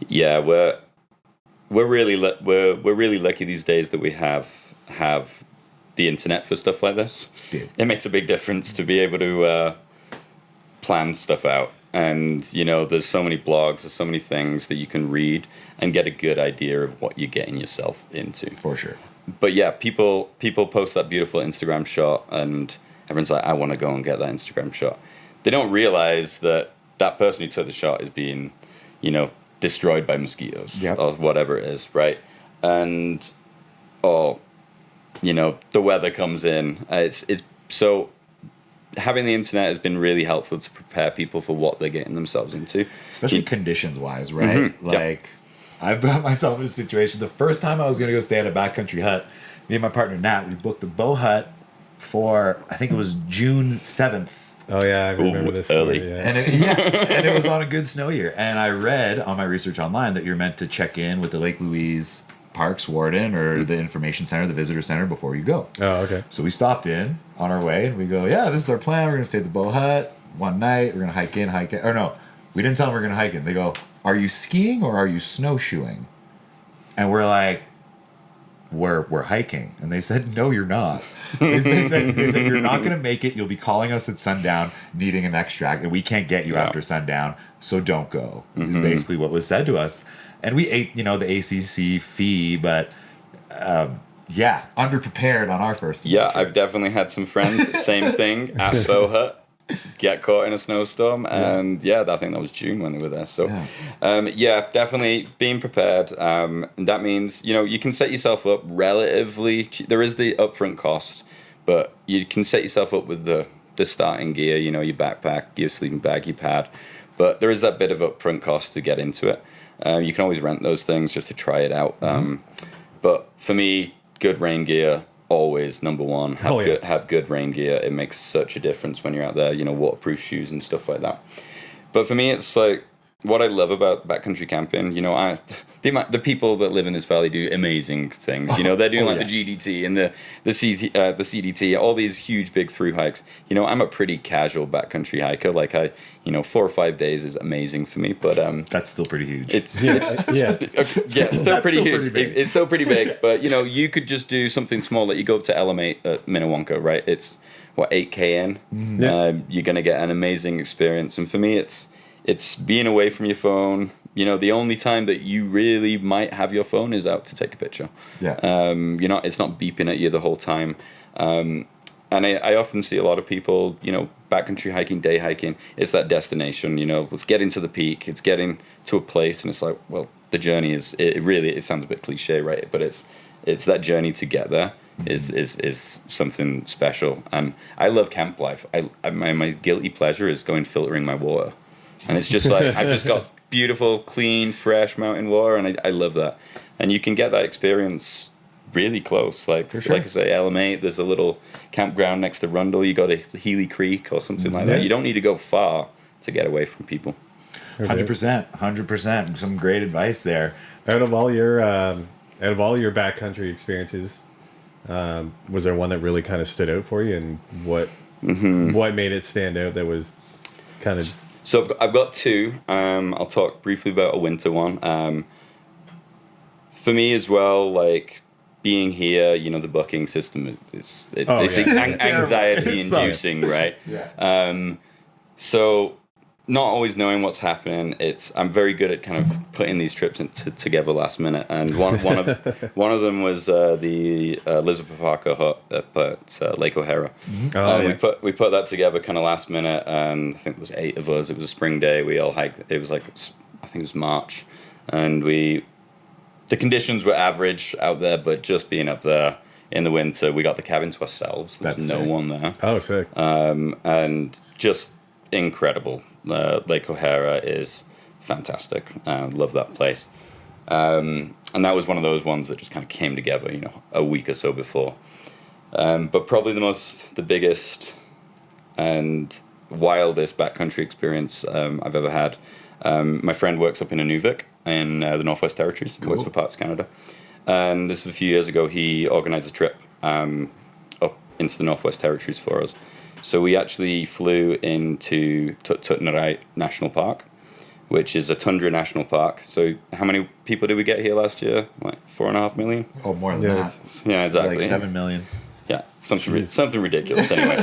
Yeah, we're really lucky these days that we have the internet for stuff like this. Yeah. It makes a big difference to be able to plan stuff out. And, you know, there's so many blogs, there's so many things that you can read and get a good idea of what you're getting yourself into. For sure. But yeah, people post that beautiful Instagram shot and everyone's like, I want to go and get that Instagram shot. They don't realize that person who took the shot is being, you know, destroyed by mosquitoes or whatever it is, right? And, you know, the weather comes in. It's so... Having the internet has been really helpful to prepare people for what they're getting themselves into. Especially conditions-wise, right? Like, I've got myself in a situation. The first time I was going to go stay at a backcountry hut, me and my partner, Nat, we booked a bow hut for, I think it was June 7th. Oh, yeah, I remember this. Early. Story, yeah. And it was on a good snow year. And I read on my research online that you're meant to check in with the Lake Louise Parks warden or the information center, the visitor center before you go. Oh, okay. So we stopped in on our way and we go, yeah, this is our plan. We're going to stay at the bow hut one night. We're going to hike in. Or no, we didn't tell them we're going to hike in. They go, are you skiing or are you snowshoeing? And we're like, we're hiking. And they said, no, you're not. They said you're not going to make it. You'll be calling us at sundown needing an extract and we can't get you after sundown. So don't go. Is basically what was said to us. And we ate, you know, the ACC fee, but underprepared on our first adventure. Yeah, I've definitely had some friends, same thing, at Bow Hut, get caught in a snowstorm. And I think that was June when they were there. So, definitely being prepared. And that means, you know, you can set yourself up relatively, there is the upfront cost, but you can set yourself up with the starting gear, you know, your backpack, your sleeping bag, your pad. But there is that bit of upfront cost to get into it. You can always rent those things just to try it out. But for me, good rain gear, always number one. Have good rain gear. It makes such a difference when you're out there, you know, waterproof shoes and stuff like that. But for me, it's like what I love about backcountry camping, you know, the people that live in this valley do amazing things. You know, they're doing the GDT and the CDT, all these huge big through hikes. You know, I'm a pretty casual backcountry hiker. Like 4 or 5 days is amazing for me. But that's still pretty huge. It's still pretty huge. It's still pretty big. But you know, you could just do something small. Like you go up to Element at Minnewanka, right? It's 8K in. You're gonna get an amazing experience. And for me, it's being away from your phone. You know, the only time that you really might have your phone is out to take a picture. Yeah. It's not beeping at you the whole time. And I often see a lot of people, you know, backcountry hiking, day hiking, it's that destination, you know, let's get into the peak, it's getting to a place, and it's like, well, the journey is, it sounds a bit cliche, right? But it's that journey to get there is something special. And I love camp life. My guilty pleasure is going filtering my water. And it's just like, I've just got beautiful, clean, fresh mountain water, and I love that. And you can get that experience really close. Like I say, LM8, there's a little campground next to Rundle. You go to Healy Creek or something like that. You don't need to go far to get away from people. 100%. Some great advice there. Out of all your backcountry experiences, Was there one that really kind of stood out for you, and what made it stand out that was kind of... So I've got two. I'll talk briefly about a winter one. For me as well, like being here, you know, the booking system it's anxiety inducing, right? Yeah. So not always knowing what's happening. I'm very good at kind of putting these trips together last minute. And one of them was the Elizabeth Parker hut up at Lake O'Hara. Mm-hmm. We put that together kind of last minute, and I think there was 8 of us. It was a spring day. We all hiked. It was like, I think it was March, and the conditions were average out there, but just being up there in the winter, we got the cabin to ourselves. There's no one there. Oh, sick. And just incredible. Lake O'Hara is fantastic. Love that place. And that was one of those ones that just kind of came together, you know, a week or so before. But probably the biggest and wildest backcountry experience I've ever had. My friend works up in Inuvik in the Northwest Territories. Cool. Works for Parks Canada. And this was a few years ago. He organized a trip up into the Northwest Territories for us. So we actually flew into Tututnarai National Park, which is a tundra national park. So how many people did we get here last year? Like 4.5 million? Oh, more than that. Yeah, exactly. Like 7 million. Yeah, something ridiculous. Anyway,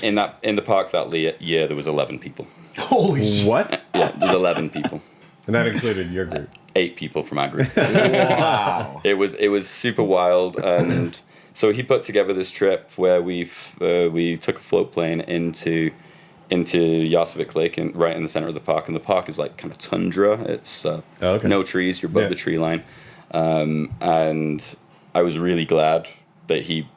in the park that year there was 11 people. Holy shit! What? Yeah, there's 11 people. And that included your group. 8 people from our group. Wow. It was super wild, and so he put together this trip where we took a float plane into Jasper Lake and right in the center of the park, and the park is like kind of tundra. It's no trees. You're above the tree line, and I was really glad that he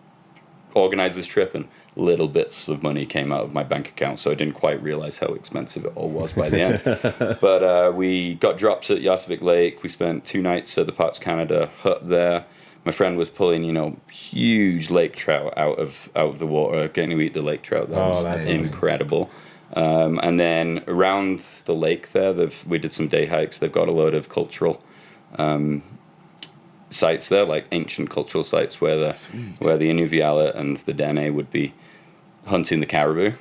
organized this trip, and little bits of money came out of my bank account, so I didn't quite realize how expensive it all was by the end. But we got drops at Jasper Lake. We spent 2 nights at the Parks Canada hut there. My friend was pulling, you know, huge lake trout out of the water, getting to eat the lake trout. That was incredible. And then around the lake there, we did some day hikes. They've got a load of cultural sites there, like ancient cultural sites where the Inuvialat and the Dene would be hunting the caribou.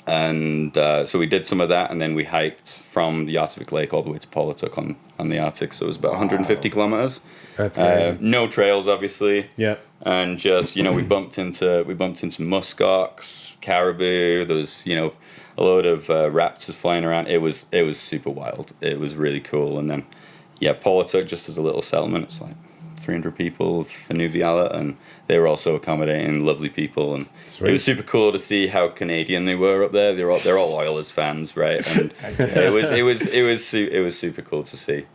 And so we did some of that, and then we hiked from the Jasper Lake all the way to Polituk on the Arctic. So it was about 150 kilometers. That's crazy. No trails, obviously. Yep. And just, you know, we bumped into muskox, caribou. There was, you know, a load of raptors flying around. It was super wild. It was really cool. And then, yeah, Polituk just as a little settlement. It's like 300 people for Inuvialat, and they were also accommodating, lovely people, and Sweet. It was super cool to see how Canadian they were up there. They're all Oilers fans, right? And it was super cool to see,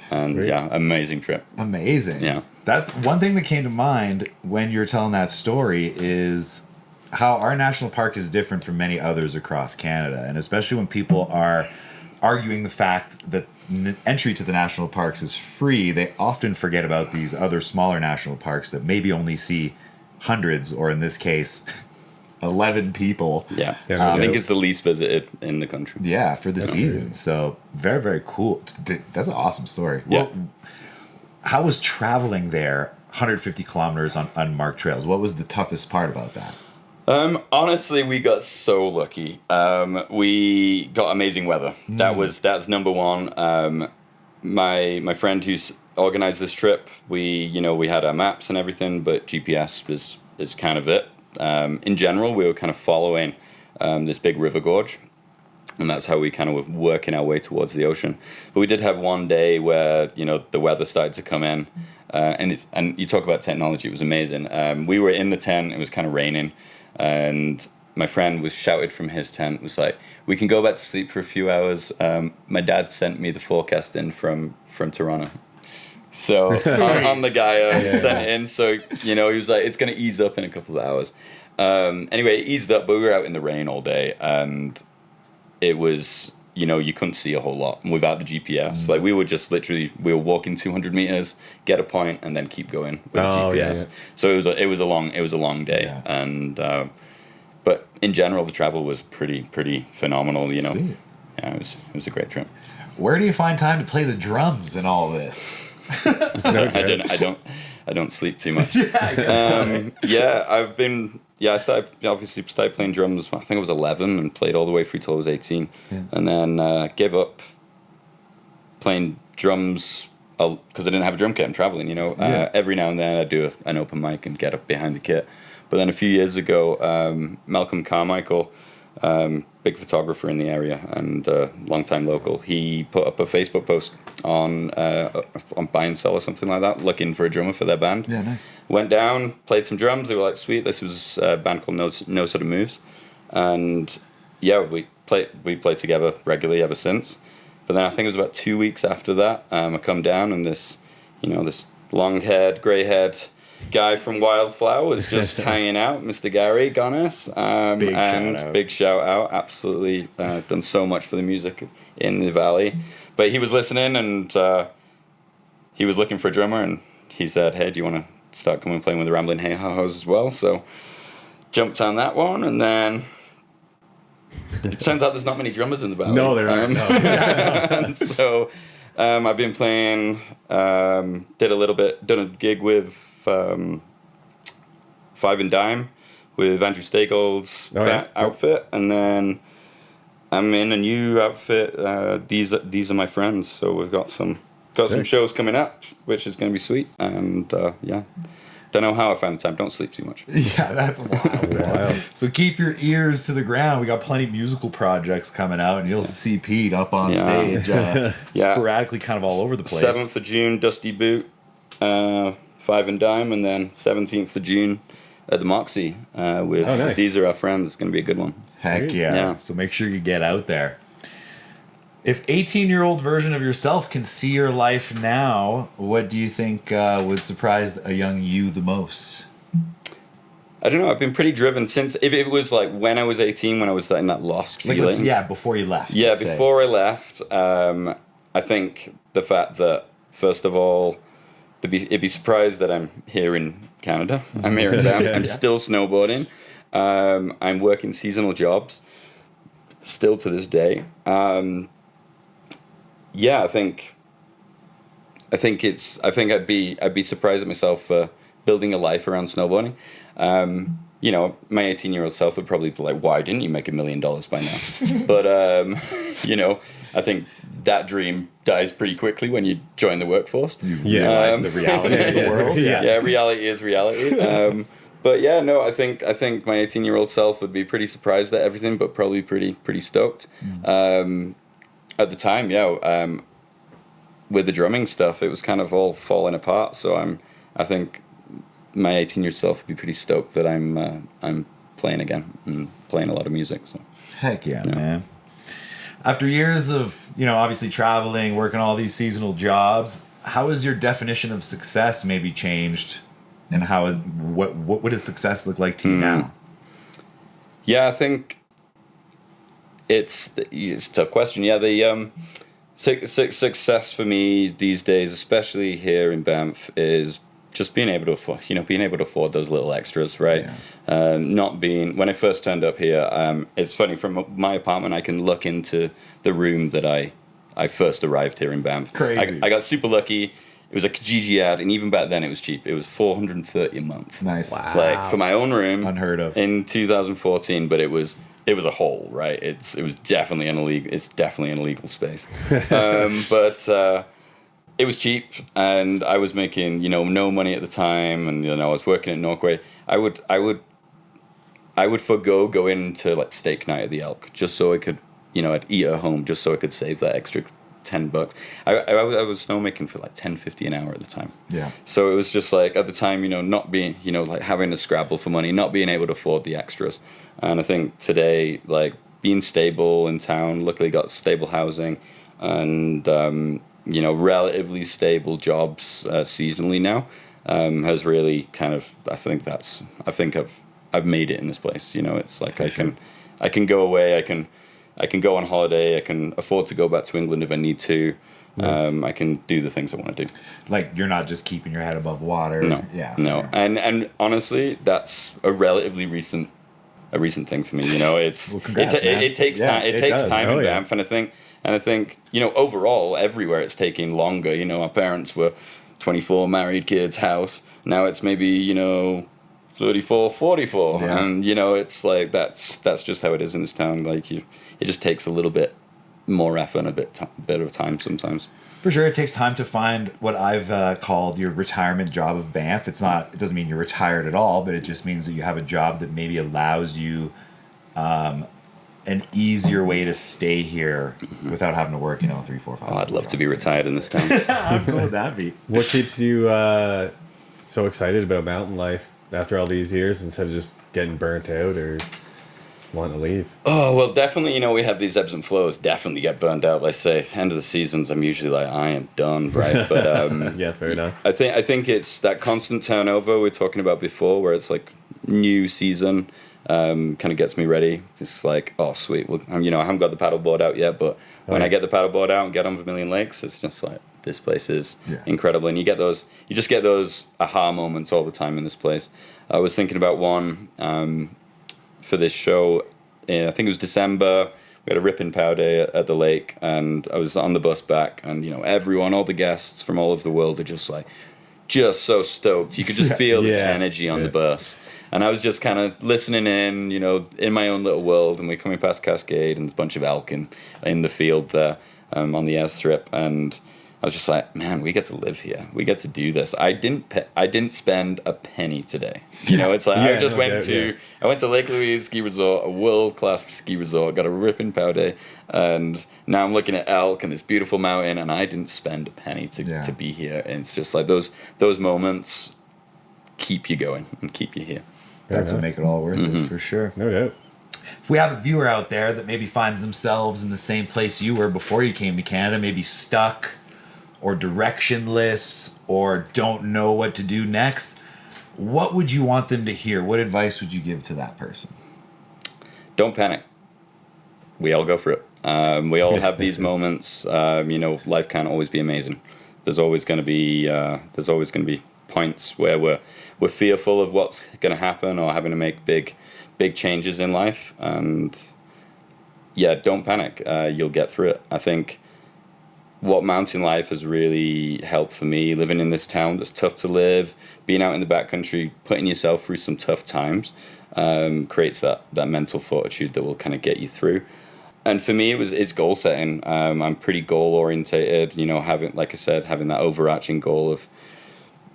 and Sweet. yeah, amazing trip. Amazing. Yeah. That's one thing that came to mind when you were telling that story is how our national park is different from many others across Canada, and especially when people are arguing the fact that entry to the national parks is free, they often forget about these other smaller national parks that maybe only see hundreds, or in this case, 11 people. Yeah, I think it's the least visited in the country. Yeah, for the season. So very, very cool. That's an awesome story. Yeah. Well, how was traveling there 150 kilometers on unmarked trails? What was the toughest part about that? Honestly, we got so lucky. We got amazing weather. That's number one. My friend who's organized this trip, we had our maps and everything, but GPS is kind of it. In general, we were kind of following this big river gorge, and that's how we kind of were working our way towards the ocean. But we did have one day where, you know, the weather started to come in, and you talk about technology, it was amazing. We were in the tent, it was kind of raining, and my friend was shouted from his tent, was like, "We can go back to sleep for a few hours." My dad sent me the forecast in from Toronto. So on the guy sent it in, so, you know, he was like, "It's going to ease up in a couple of hours." Anyway, it eased up, but we were out in the rain all day, and it was, you know, you couldn't see a whole lot without the GPS. Like, we were just literally, we were walking 200 meters, get a point, and then keep going with the GPS. Yeah. So it was a long day, and but in general, the travel was pretty phenomenal. You know, Sweet. Yeah, it was a great trip. Where do you find time to play the drums and all this? I I don't sleep too much. I started playing drums. I think I was 11 and played all the way through till I was 18, and then gave up playing drums because I didn't have a drum kit. I'm traveling, Every now and then I do an open mic and get up behind the kit. But then a few years ago, Malcolm Carmichael, big photographer in the area and long-time local, he put up a Facebook post on Buy and Sell or something like that, looking for a drummer for their band. Yeah, nice. Went down, played some drums. They were like, sweet. This was a band called No Sort of Moves. And yeah, we played together regularly ever since. But then I think it was about 2 weeks after that, I come down and this long-haired, grey-haired guy from Wildflower was just hanging out, Mr. Gary Gonnes. Big shout out. Absolutely done so much for the music in the Valley. But he was listening and he was looking for a drummer and he said, hey, do you want to start coming and playing with the Rambling Hey Ha-Ho's as well? So jumped on that one, and then it turns out there's not many drummers in the Valley. No, there aren't. And so I've been playing, done a gig with Five and Dime with Andrew Stagold's outfit, and then I'm in a new outfit. These are my friends. So we've got some shows coming up, which is going to be sweet. And don't know how I found the time. Don't sleep too much. Yeah, that's wild. So keep your ears to the ground. We got plenty of musical projects coming out, and you'll see Pete up on stage, sporadically, kind of all over the place. 7th of June, Dusty Boot, Five and Dime, and then 17th of June at the Moxie with nice. These Are Our Friends. It's going to be a good one. Heck yeah. So make sure you get out there. If 18-year-old version of yourself can see your life now, what do you think would surprise a young you the most? I don't know. I've been pretty driven since. If it was like when I was 18, when I was in that lost feeling. Before you left. Yeah, before I left, I think the fact that, first of all, it'd be surprised that I'm here in Canada. I'm here in Banff. I'm still snowboarding. I'm working seasonal jobs still to this day. I think I'd be surprised at myself for building a life around snowboarding. My 18-year-old self would probably be like, why didn't you make $1 million by now? But I think that dream dies pretty quickly when you join the workforce. You realize the reality of the world. Yeah, reality is reality. I think my 18-year-old self would be pretty surprised at everything, but probably pretty stoked. At the time, with the drumming stuff, it was kind of all falling apart. So I think my 18-year-old self would be pretty stoked that I'm playing again and playing a lot of music. So heck yeah, man. After years of obviously traveling, working all these seasonal jobs, how has your definition of success maybe changed, and what does success look like to you now? Yeah, I think it's a tough question. Yeah, the success for me these days, especially here in Banff, is just being able to afford those little extras, right? Yeah. When I first turned up here, it's funny, from my apartment I can look into the room that I first arrived here in Banff. Crazy. I got super lucky. It was a Kijiji ad, and even back then it was cheap. It was $430 a month. Nice. Wow. Like for my own room. Unheard of. In 2014, but it was a hole, right? It was definitely an illegal space. But it was cheap, and I was making no money at the time, and I was working at Norquay. I would forgo going to like steak night at the Elk just so I could I'd eat at home just so I could save that extra $10. I was snowmaking for like $10.50 an hour at the time. Yeah. So it was just like at the time, not being, like having to scrabble for money, not being able to afford the extras. And I think today, like being stable in town, luckily got stable housing and, relatively stable jobs seasonally now, has really kind of, I think I've made it in this place. It's like I can go away, I can go on holiday. I can afford to go back to England if I need to. Nice. I can do the things I want to do. Like you're not just keeping your head above water. No. Yeah. No. And honestly, that's a relatively recent thing for me. It's congrats, it takes time. It takes time in Banff, yeah. and I think overall everywhere it's taking longer. Our parents were 24 married kids house. Now it's maybe, you know, 34, 44. Yeah. And, you know, it's like that's just how it is in this town. Like, it just takes a little bit more effort and a bit of time sometimes. For sure, it takes time to find what I've called your retirement job of Banff. It doesn't mean you're retired at all, but it just means that you have a job that maybe allows you an easier way to stay here without having to work, 3, 4, 5. Oh, I'd love to be retired in this town. How cool would that be? What keeps you so excited about mountain life after all these years instead of just getting burnt out or wanting to leave? Oh, well, definitely, we have these ebbs and flows. Definitely get burned out. Like, say, end of the seasons, I'm usually like, I am done, right? But yeah, fair enough. I think it's that constant turnover we were talking about before, where it's like new season kind of gets me ready. It's like, oh, sweet. Well, I haven't got the paddleboard out yet, but when I get the paddleboard out and get on Vermilion Lakes, it's just like, this place is incredible. And you just get those aha moments all the time in this place. I was thinking about one for this show. I think it was December. We had a rip-in pow day at the lake, and I was on the bus back, and everyone, all the guests from all over the world are just so stoked. You could just feel this energy on the bus. And I was just kind of listening in my own little world, and we're coming past Cascade, and there's a bunch of elk in the field there on the airstrip, and I was just like, man, we get to live here. We get to do this. I didn't spend a penny today. It's like I went to Lake Louise Ski Resort, a world-class ski resort, got a rip-in pow day, and now I'm looking at elk and this beautiful mountain, and I didn't spend a penny to be here. And it's just like those moments keep you going and keep you here. That's what make it all worth it, for sure. No doubt. If we have a viewer out there that maybe finds themselves in the same place you were before you came to Canada, maybe stuck or directionless or don't know what to do next, what would you want them to hear? What advice would you give to that person? Don't panic. We all go through it. We all have these moments. Life can't always be amazing. There's always going to be points where we're fearful of what's going to happen or having to make big changes in life. And don't panic. You'll get through it. I think what mountain life has really helped for me, living in this town that's tough to live, being out in the backcountry, putting yourself through some tough times, creates that mental fortitude that will kind of get you through. And for me, it's goal setting. I'm pretty goal orientated, having that overarching goal of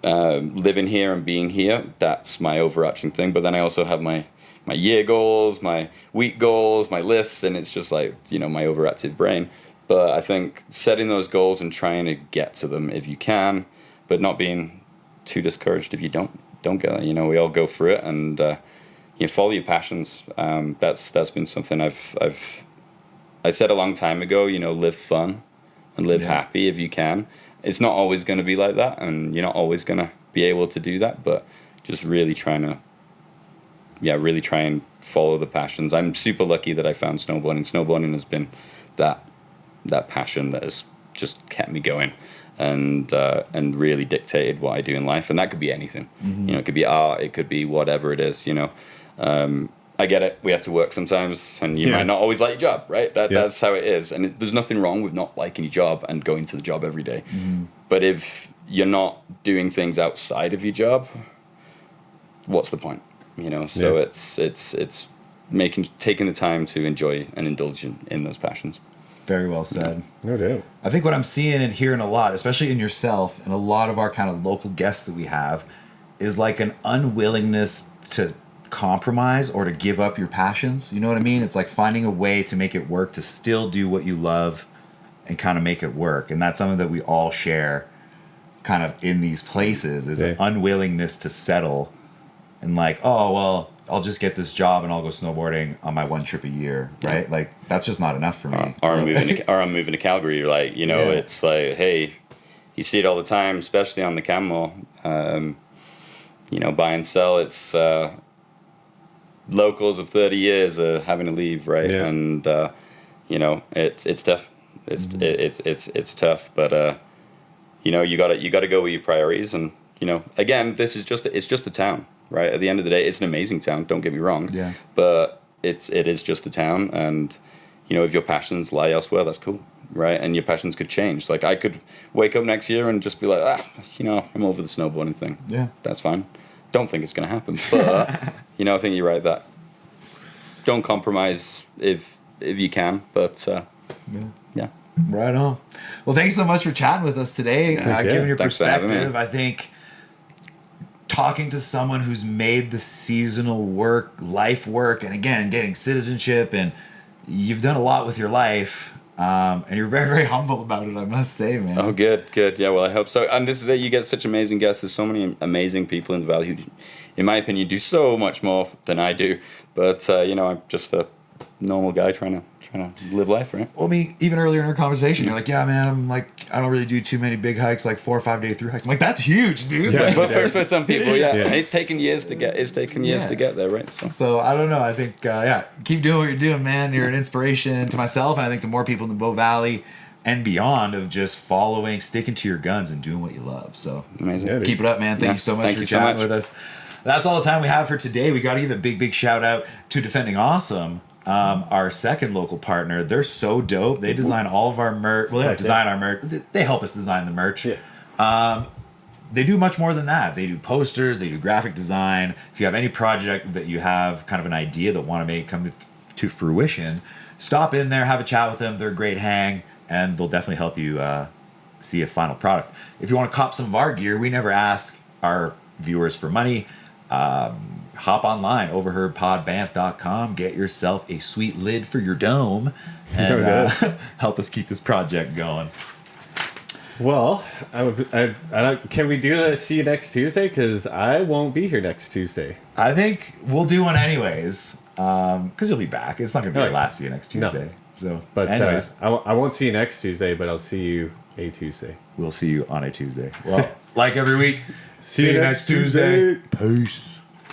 living here and being here. That's my overarching thing. But then I also have my year goals, my week goals, my lists, and it's just like, my overactive brain. But I think setting those goals and trying to get to them if you can, but not being too discouraged if you don't get it. We all go through it, and follow your passions. That's been something I said a long time ago. Live fun and live happy if you can. It's not always going to be like that, and you're not always going to be able to do that, but just really try and follow the passions. I'm super lucky that I found snowboarding. Snowboarding has been that passion that has just kept me going and really dictated what I do in life. And that could be anything. It could be art, it could be whatever it is, I get it. We have to work sometimes, and you might not always like your job, right? That's how it is. And there's nothing wrong with not liking your job and going to the job every day. But if you're not doing things outside of your job, what's the point? So it's taking the time to enjoy and indulge in those passions. Very well said. No doubt. I think what I'm seeing and hearing a lot, especially in yourself and a lot of our kind of local guests that we have, is like an unwillingness to compromise or to give up your passions. You know what I mean? It's like finding a way to make it work, to still do what you love and kind of make it work. And that's something that we all share kind of in these places, is an unwillingness to settle and like, oh, well, I'll just get this job and I'll go snowboarding on my one trip a year, right? Yeah. Like, that's just not enough for me. Or I'm moving to Calgary. You're like, it's like, hey, you see it all the time, especially on the Canmore. Buy and sell. It's locals of 30 years are having to leave, right? Yeah. And it's tough. It's tough, but you got to go with your priorities. And again, it's just a town. Right, at the end of the day, it's an amazing town. Don't get me wrong. Yeah. But it is just a town, and if your passions lie elsewhere, that's cool, right? And your passions could change. Like I could wake up next year and just be like, I'm over the snowboarding thing. Yeah. That's fine. Don't think it's going to happen. But, I think you're right that don't compromise if you can. But, yeah. Right on. Well, thanks so much for chatting with us today, giving your Thanks for having me. perspective. I think talking to someone who's made the seasonal work, life work, and again, getting citizenship, and you've done a lot with your life, and you're very, very humble about it, I must say, man. Oh, good. Yeah, well, I hope so. And this is it. You get such amazing guests. There's so many amazing people in the Valley who, in my opinion, do so much more than I do. But, I'm just a normal guy trying to live life, right? Well, I mean, even earlier in our conversation, you're like, yeah, man, I'm like, I don't really do too many big hikes, like 4 or 5 day through hikes. I'm like, that's huge, dude. Yeah. But for some people, it's taken years to get there, right? So I don't know. I think, keep doing what you're doing, man. You're an inspiration to myself, and I think to more people in the Bow Valley and beyond of just following, sticking to your guns and doing what you love. So Amazing. Yeah, keep it up, man. Thank you so much for chatting with us. That's all the time we have for today. We got to give a big shout out to Defending Awesome. Our second local partner. They're so dope. They design all of our merch. Well, they don't design our merch. They help us design the merch. Yeah. They do much more than that. They do posters. They do graphic design. If you have any project that you have kind of an idea that want to make come to fruition, stop in there, have a chat with them. They're a great hang, and they'll definitely help you see a final product. If you want to cop some of our gear, we never ask our viewers for money. Hop online, overheardpodbanff.com, get yourself a sweet lid for your dome, and help us keep this project going. Well, I don't. Can we do the see you next Tuesday? Because I won't be here next Tuesday. I think we'll do one anyways, because you'll be back. It's not going to be our last see you next Tuesday. No. So, but anyways, I won't see you next Tuesday, but I'll see you a Tuesday. We'll see you on a Tuesday. Well, like every week, see you next Tuesday. Peace.